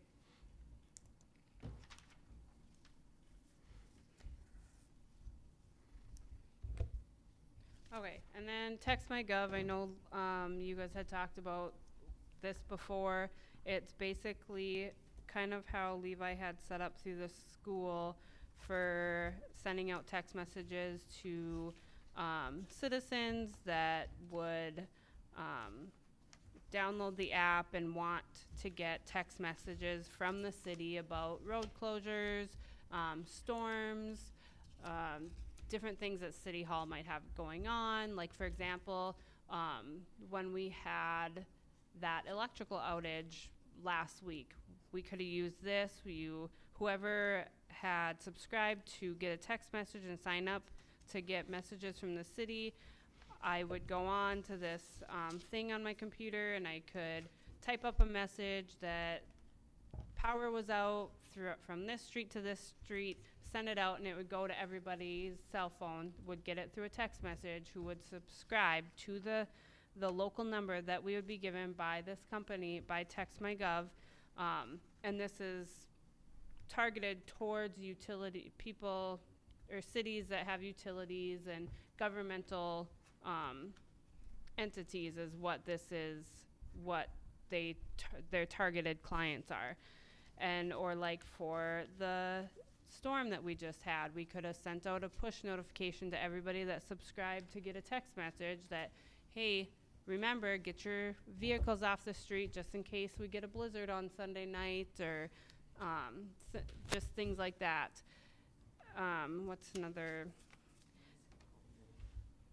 Okay, and then Text My Gov, I know you guys had talked about this before. It's basically kind of how Levi had set up through the school for sending out text messages to citizens that would download the app and want to get text messages from the city about road closures, storms, different things that City Hall might have going on. Like, for example, when we had that electrical outage last week, we could have used this. Whoever had subscribed to get a text message and sign up to get messages from the city, I would go on to this thing on my computer, and I could type up a message that power was out from this street to this street, send it out, and it would go to everybody's cell phone, would get it through a text message, who would subscribe to the local number that we would be given by this company, by Text My Gov. And this is targeted towards utility people or cities that have utilities and governmental entities is what this is, what their targeted clients are. And or like for the storm that we just had, we could have sent out a push notification to everybody that subscribed to get a text message that, hey, remember, get your vehicles off the street just in case we get a blizzard on Sunday night, or just things like that. What's another?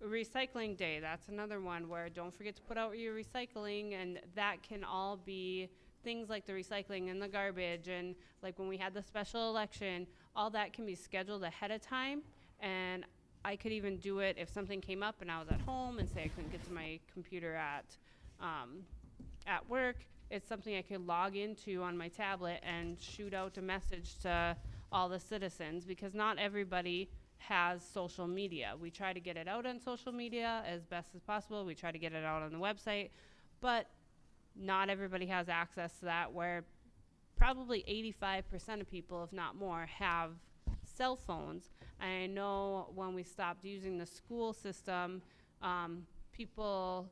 Recycling day, that's another one where don't forget to put out your recycling, and that can all be things like the recycling and the garbage, and like when we had the special election, all that can be scheduled ahead of time. And I could even do it if something came up and I was at home and say I couldn't get to my computer at work. It's something I could log into on my tablet and shoot out a message to all the citizens, because not everybody has social media. We try to get it out on social media as best as possible. We try to get it out on the website, but not everybody has access to that, where probably 85% of people, if not more, have cell phones. And I know when we stopped using the school system, people,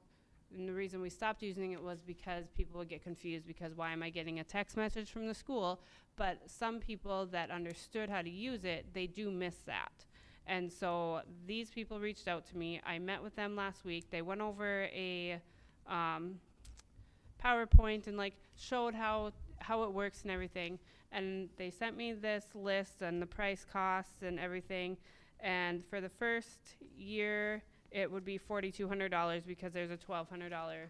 and the reason we stopped using it was because people would get confused, because why am I getting a text message from the school? But some people that understood how to use it, they do miss that. And so these people reached out to me. I met with them last week. They went over a PowerPoint and like showed how it works and everything. And they sent me this list and the price costs and everything. And for the first year, it would be $4,200 because there's a $1,200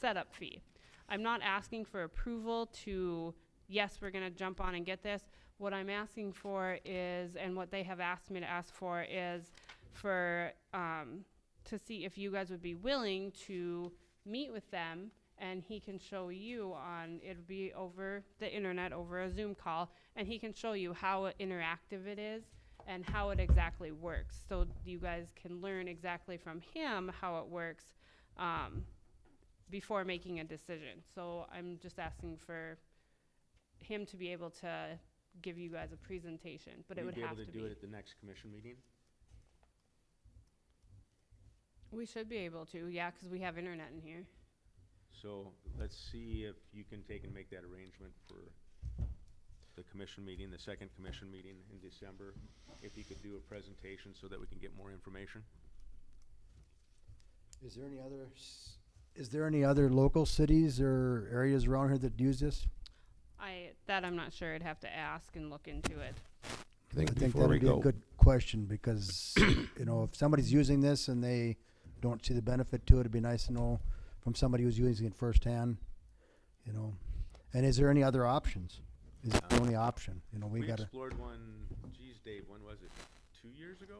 setup fee. I'm not asking for approval to, yes, we're going to jump on and get this. What I'm asking for is, and what they have asked me to ask for is for, to see if you guys would be willing to meet with them, and he can show you on, it'll be over the internet, over a Zoom call, and he can show you how interactive it is and how it exactly works. So you guys can learn exactly from him how it works before making a decision. So I'm just asking for him to be able to give you guys a presentation, but it would have to be. Will you be able to do it at the next commission meeting? We should be able to, yeah, because we have internet in here. So let's see if you can take and make that arrangement for the commission meeting, the second commission meeting in December. If you could do a presentation so that we can get more information. Is there any other local cities or areas around here that use this? I'm not sure. I'd have to ask and look into it. I think I think before we that'd be a go, good question because, you know, if somebody's using this and they don't see the benefit to it, it'd be nice to know from somebody who's using it firsthand, you know. And is there any other options? Is it the only option? You know, we gotta, explored one, geez, Dave, when was it? 2 years ago?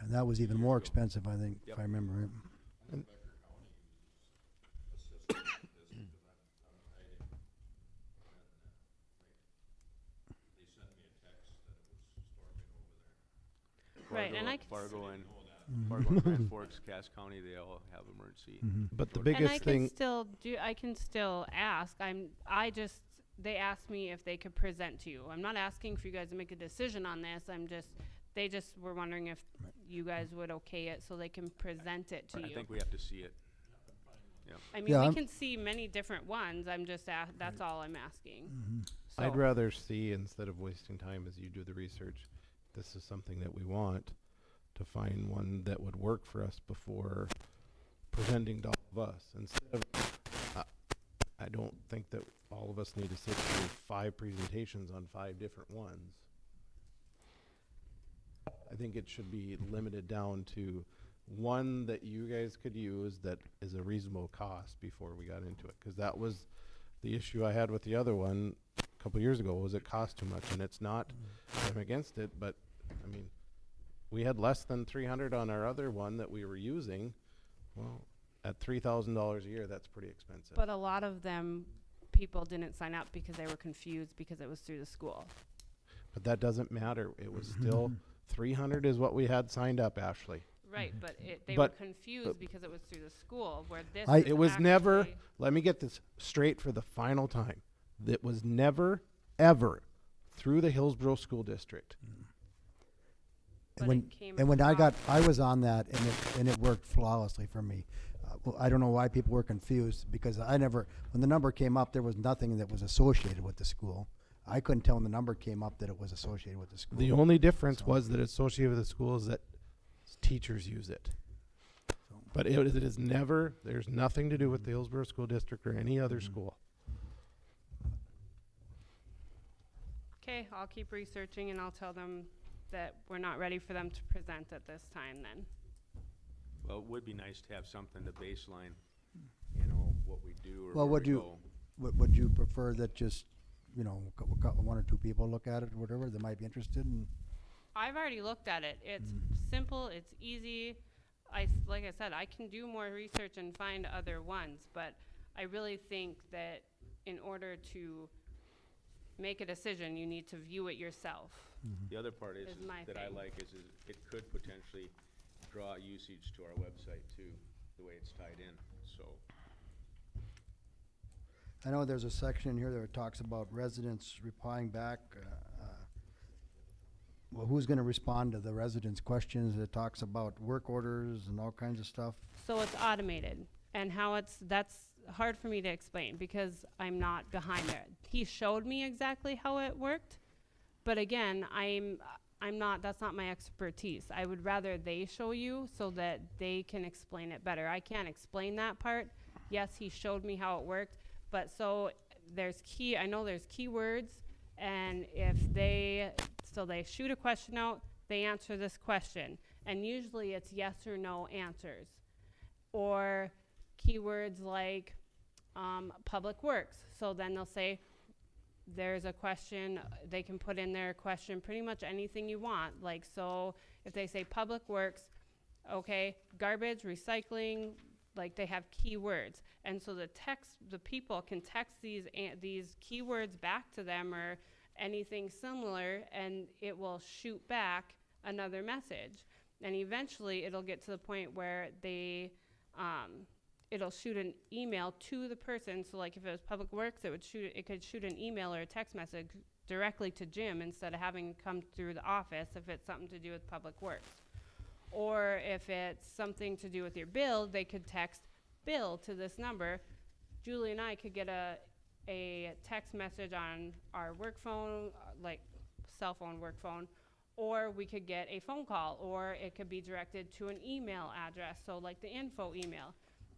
and that was even more expensive, I think, if Yep. I remember right. Becker County uses a system like this because I'm hiding. And, they sent me a text that it was storming over there. Right, and I Fargo and Know that. Fargo and Grand Forks, Cass County, they all have emergency. but the And And I biggest can thing, still ask. They asked me if they could present to you. I'm not asking for you guys to make a decision on this. They just were wondering if you guys would okay it so they can present it to I you. think we have to see it. Yeah. I mean, Yeah, we I'm- can see many different ones. That's all I'm asking. I'd So- rather see, instead of wasting time as you do the research, this is something that we want, to find one that would work for us before presenting to all of us. Instead of, I don't think that all of us need to sit through 5 presentations on 5 different ones. I think it should be limited down to one that you guys could use that is a reasonable cost before we got into it. Because that was the issue I had with the other one a couple years ago, was it cost too much. And it's not, I'm against it, but I mean, we had less than 300 on our other one that we were using. Well, at $3,000 a year, that's pretty expensive. But a lot of them, people didn't sign up because they were confused because it was through the school. But that doesn't matter. It was still 300 is what we had signed up, Ashley. Right, but they were But- confused because it was through the school, where this I- is It was never, actually- let me get this straight for the final time. It was never, ever through the Hillsboro School District. But it came And when I across- was on that and it worked flawlessly for me. Well, I don't know why people were confused because when the number came up, there was nothing that was associated with the school. I couldn't tell when the number came up that it was associated with the school. The only difference So- was that it's associated with the school is that teachers use it. But it is never, there's nothing to do with the Hillsboro School District or any other school. Okay, I'll keep researching and I'll tell them that we're not ready for them to present at this time then. Well, it would be nice to have something to baseline, you know, what we do or Well, where would we you- go. Would you prefer that just, you know, one or two people look at it or whatever that might be interested in? I've already looked at it. It's simple, it's easy. Like I said, I can do more research and find other ones, but I really think that in order to make a decision, you need to view it yourself. The other part is my that I thing. like is it could potentially draw usage to our website too, the way it's tied in, so. I know there's a section in here that talks about residents replying back. Well, who's gonna respond to the residents' questions? It talks about work orders and all kinds of stuff. So it's automated, and that's hard for me to explain because I'm not behind it. He showed me exactly how it worked, but again, that's not my expertise. I would rather they show you so that they can explain it better. I can't explain that part. Yes, he showed me how it worked, but so I know there's keywords, and they shoot a question out, they answer this question, and usually it's yes or no answers. Or keywords like public works. So then they'll say, there's a question, they can put in their question pretty much anything you want. Like, so if they say public works, okay, garbage, recycling, like they have keywords. And so the people can text these keywords back to them or anything similar, and it will shoot back another message. And eventually it'll get to the point where it'll shoot an email to the person. So like if it was public works, it could shoot an email or a text message directly to Jim instead of having come through the office if it's something to do with public works. Or if it's something to do with your bill, they could text bill to this number, Julie and I could get a text message on our work phone, like cell phone, work phone, or we could get a phone call, or it could be directed to an email address, so like the info email.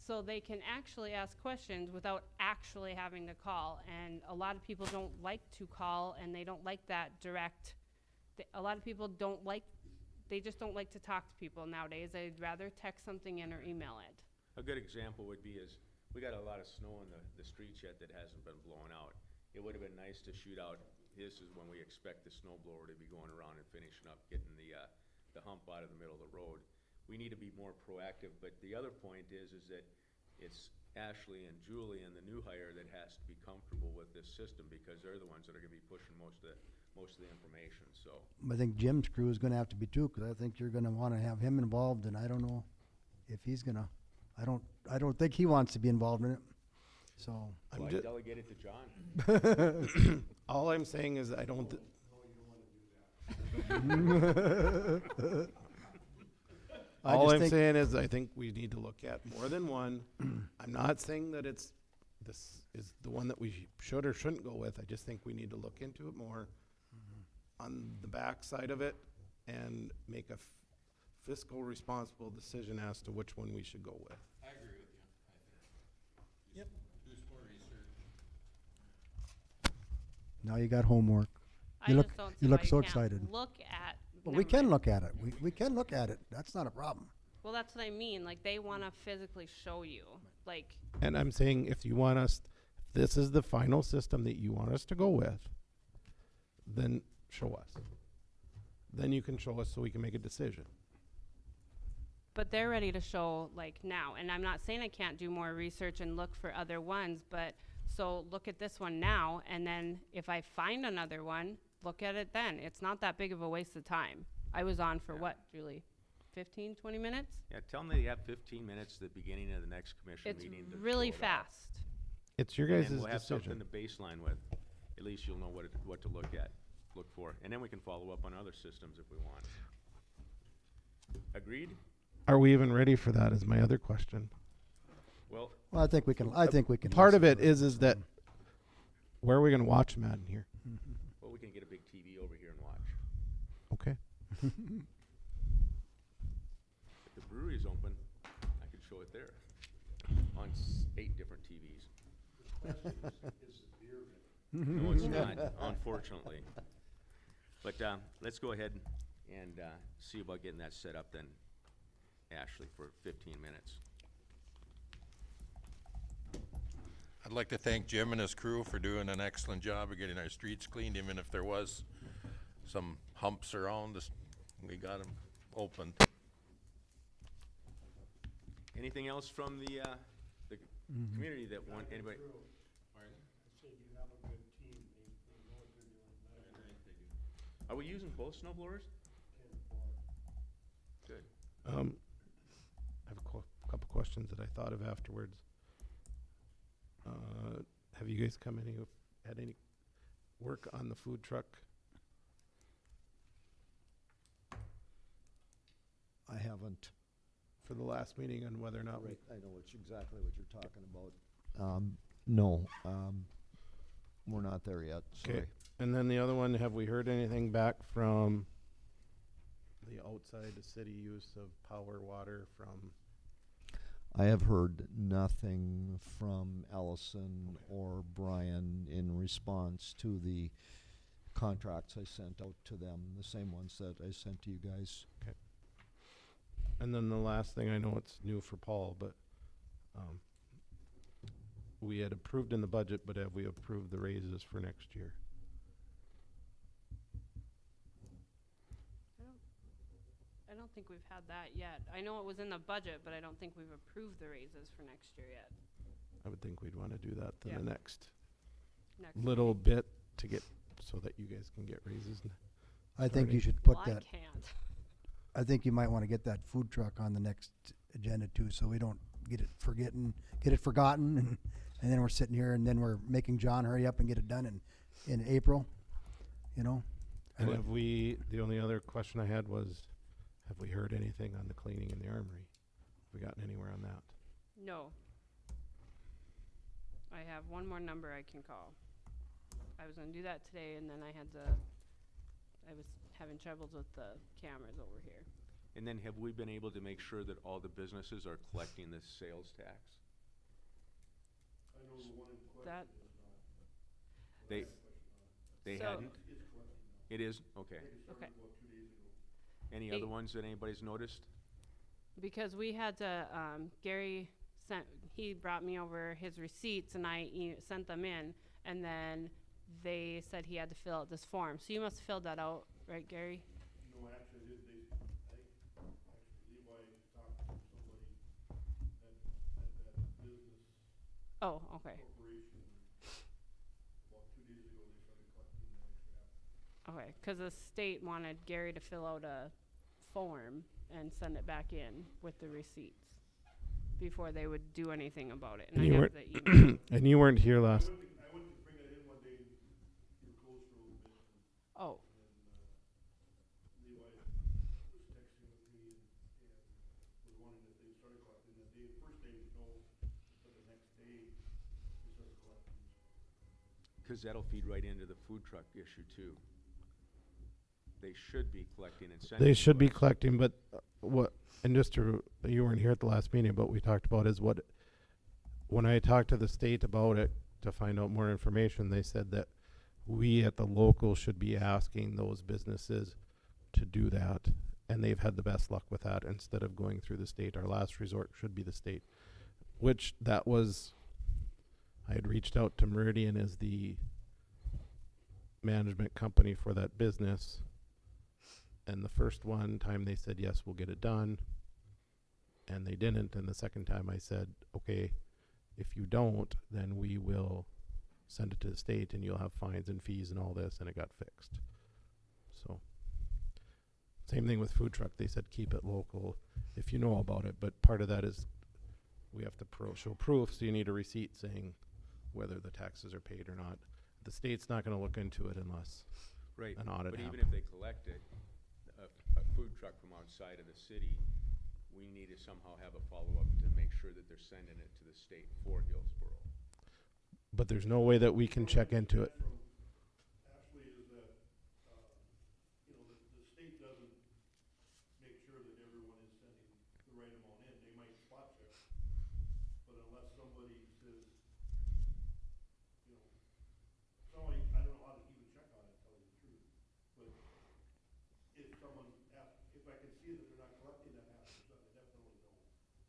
So they can actually ask questions without actually having to call. And a lot of people don't like to call, and they don't like that direct. A lot of people they just don't like to talk to people nowadays. They'd rather text something in or email it. A good example would be is, we got a lot of snow in the streets yet that hasn't been blown out. It would've been nice to shoot out, this is when we expect the snow blower to be going around and finishing up, getting the hump out of the middle of the road. We need to be more proactive, but the other point is that it's Ashley and Julie and the new hire that has to be comfortable with this system, because they're the ones that are gonna be pushing most of the information, so. I think Jim's crew is gonna have to be too, cause I think you're gonna wanna have him involved, and I don't know if he's gonna, I don't think he wants to be involved in it, so. So I delegate it to John. All I'm saying is I don't. All I'm saying is I think we need to look at more than one. I'm not saying that this is the one that we should or shouldn't go with. I just think we need to look into it more on the back side of it and make a fiscal responsible decision as to which one we should go with. I agree with you, I think. Yep. Do some more research. Now you got homework. I You just look- don't you see look why so can't excited. Look at. Well, never we can mind. look at it. We can look at it. That's not a problem. Well, that's what I mean. Like, they want to physically show you. Like, And I'm saying if you want us, if this is the final system that you want us to go with, then show us. Then you can show us so we can make a decision. but they're ready to show, like, now. And I'm not saying I can't do more research and look for other ones, but so look at this one now, and then if I find another one, look at it then. It's not that big of a waste of time. I was on for what, Julie? 15, 20 minutes? Yeah, tell them they have 15 minutes at the beginning of the next commission It's meeting to really fill it out. fast. It's your And guys' then we'll have something decision. to baseline with. At least you'll know what to look for. And then we can follow up on other systems if we want. Agreed? Are we even ready for that is my other question. Well, Well, I think we can. Part of listen it to is that where are we going to watch them at in here? well, we can get a big TV over here and watch. Okay. If the brewery's open, I could show it there on 8 different TVs. Is the beer ready? No, it's not, unfortunately. But let's go ahead and see about getting that set up then, Ashley, for 15 minutes. I'd like to thank Jim and his crew for doing an excellent job of getting our streets cleaned, even if there was some humps around us. We got them opened. Anything else from the community that want anybody? I said you have a good team, they know what they're doing. Are we using both snow blowers? Good. I have a couple questions that I thought of afterwards. Have you guys had any work on the food truck? I haven't. For the last meeting on whether or not we, I know exactly what you're talking about. No, we're not there yet, sorry. okay. And then the other one, have we heard anything back from the outside the city use of power, water from? I have heard nothing from Allison or Brian in response to the contracts I sent out to them, the same ones that I sent to you guys. And then the last thing, I know it's new for Paul, but we had approved in the budget, but have we approved the raises for next year? I don't think we've had that yet. I know it was in the budget, but I don't think we've approved the raises for next year yet. I would think we'd want to do that to Yeah. the next Next little bit to get, so that you guys can get raises. I think you Starting. should put Well, that. I can't. I think you might want to get that food truck on the next agenda too, so we don't get it forgotten, and then we're sitting here and then we're making John hurry up and get it done in April, you know? And have the only other question I had was, have we heard anything on the cleaning in the armory? Have we gotten anywhere on that? No. I have one more number I can call. I was gonna do that today, and then I was having troubles with the cameras over here. And then have we been able to make sure that all the businesses are collecting the sales tax? I know the one in That, question is not. They, they So- hadn't? It's collecting now. It is? Okay. They started Okay. about 2 days ago. Any They- other ones that anybody's noticed? because we had to, Gary he brought me over his receipts and I sent them in, and then they said he had to fill out this form. So you must have filled that out, right, Gary? No, actually, actually Levi talked to somebody at that business Oh, okay. corporation. About 2 days ago, they started collecting the extra half. Okay, because the state wanted Gary to fill out a form and send it back in with the receipts before they would do anything about it. And And you I have weren't, the email. and you weren't here last. I went to bring that in one day, you were closed for a little bit, Oh, and Levi was texting with me and was wondering if they started collecting that day. The first day was no, but the next day, they started collecting. Because that'll feed right into the food truck issue too. They should be collecting and sending. They to should be us. collecting, but and just to, you weren't here at the last meeting, but we talked about is when I talked to the state about it to find out more information, they said that we at the local should be asking those businesses to do that. And they've had the best luck with that instead of going through the state. Our last resort should be the state, which that was, I had reached out to Meridian as the management company for that business. And the first one time they said, yes, we'll get it done. And they didn't. And the second time I said, okay, if you don't, then we will send it to the state and you'll have fines and fees and all this. And it got fixed. So same thing with food truck. They said, keep it local if you know about it. But part of that is we have to show proof. So you need a receipt saying whether the taxes are paid or not. The state's not going to look into it unless Right, an audit but even happened. if they collect it, a food truck from outside of the city, we need to somehow have a follow-up to make sure that they're sending it to the state for Hillsboro. But there's no way that we can check into it. Actually, is that, the state doesn't make sure that everyone is sending the right amount in. They might spot check, but unless somebody says, somebody, I don't know how to even check on it, to tell you the truth. But if someone, if I can see that they're not collecting that 0.5%, I definitely know.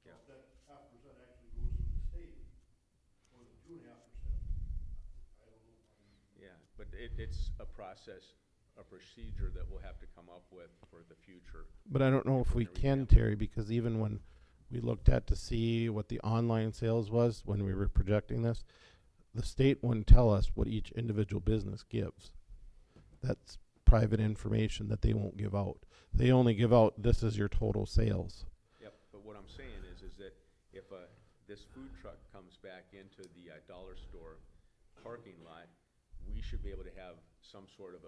So if that 0.5% actually goes to the state, or the 2.5%, I don't know. Yeah, but it's a process, a procedure that we'll have to come up with for the future. But I don't know if we can, Terry, because even when we looked at to see what the online sales was when we were projecting this, the state wouldn't tell us what each individual business gives. That's private information that they won't give out. They only give out, this is your total sales. Yep, but what I'm saying is that if this food truck comes back into the dollar store parking lot, we should be able to have some sort of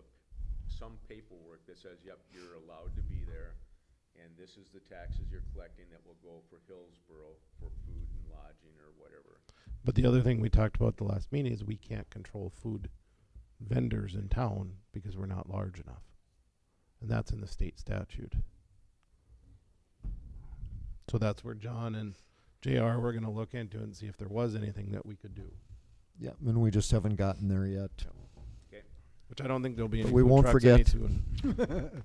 some paperwork that says, yep, you're allowed to be there, and this is the taxes you're collecting that will go for Hillsboro for food and lodging or whatever. But the other thing we talked about the last meeting is we can't control food vendors in town because we're not large enough. And that's in the state statute. So that's where John and JR were going to look into and see if there was anything that we could do. Yeah, and we just haven't gotten there yet. Okay. Which I don't think there'll be any But we food won't trucks any forget. soon.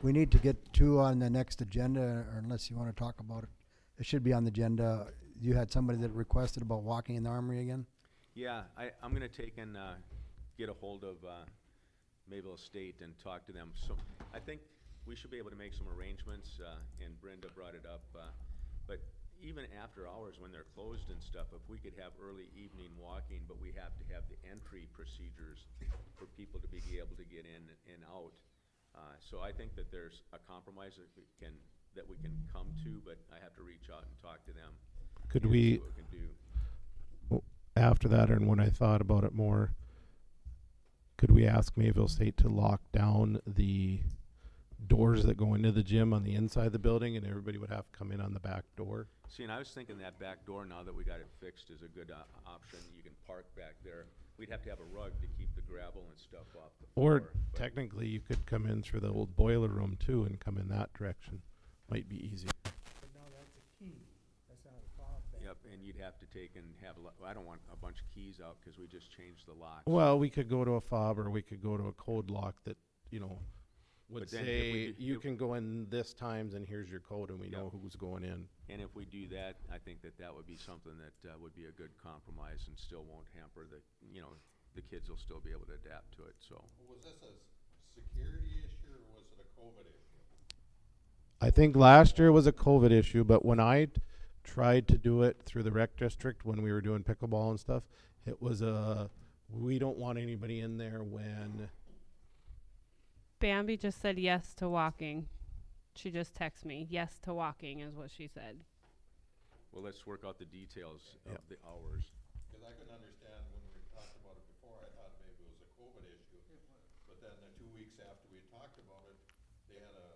We need to get two on the next agenda, or unless you want to talk about it. It should be on the agenda. You had somebody that requested about walking in the armory again? Yeah, I'm gonna take and get a hold of Mayville State and talk to them. So I think we should be able to make some arrangements, and Brenda brought it up. But even after hours when they're closed and stuff, if we could have early evening walking, but we have to have the entry procedures for people to be able to get in and out. So I think that there's a compromise that we can come to, but I have to reach out and talk to them. Could and we, see what we can do. after that, and when I thought about it more, could we ask Mayville State to lock down the doors that go into the gym on the inside of the building, and everybody would have to come in on the back door. See, and I was thinking that back door, now that we got it fixed, is a good option. You can park back there. We'd have to have a rug to keep the gravel and stuff off the floor. Or but- technically, you could come in through the old boiler room too and come in that direction. Might be easy. But now that's a key, that's not a fob back. Yep, and you'd have to take and have, I don't want a bunch of keys out, cause we just changed the locks. Well, we could go to a fob, or we could go to a code lock that, you know, would But then if say, we do- you if- can go in this times and here's your code, and we Yep. know who's going in. And if we do that, I think that that would be something that would be a good compromise and still won't hamper the, you know, the kids will still be able to adapt to it, so. Was this a security issue or was it a COVID issue? I think last year was a COVID issue, but when I tried to do it through the rec district, when we were doing pickleball and stuff, it was we don't want anybody in there when, Bambi just said yes to walking. She just texted me. Yes to walking is what she said. Well, let's work out the details Yep. of the hours. Cause I couldn't understand when we talked about it before, I thought maybe it was a COVID issue. But then the 2 weeks after we talked about it, they had a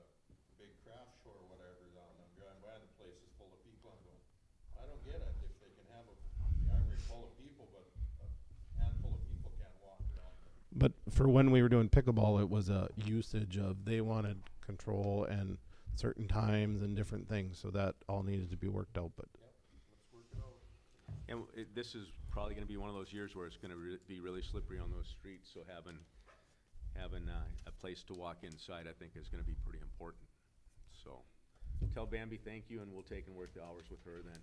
big craft show or whatever down, I'm driving by and the place is full of people, I'm going, I don't get it, if they can have the armory full of people, but a handful of people can't walk around. but for when we were doing pickleball, it was a usage of, they wanted control and certain times and different things, so that all needed to be worked out, but. Let's work it out. And this is probably gonna be one of those years where it's gonna be really slippery on those streets, so having a place to walk inside, I think is gonna be pretty important. So, tell Bambi thank you, and we'll take and work the hours with her then,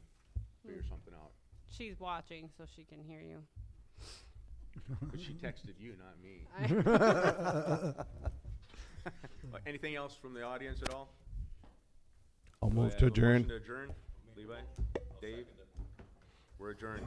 figure something out. She's watching, so she can hear you. But she texted you, not me. I- Anything else from the audience at all? I'll Do I move have to a motion adjourn. to adjourn? Levi? Dave? We're adjourned.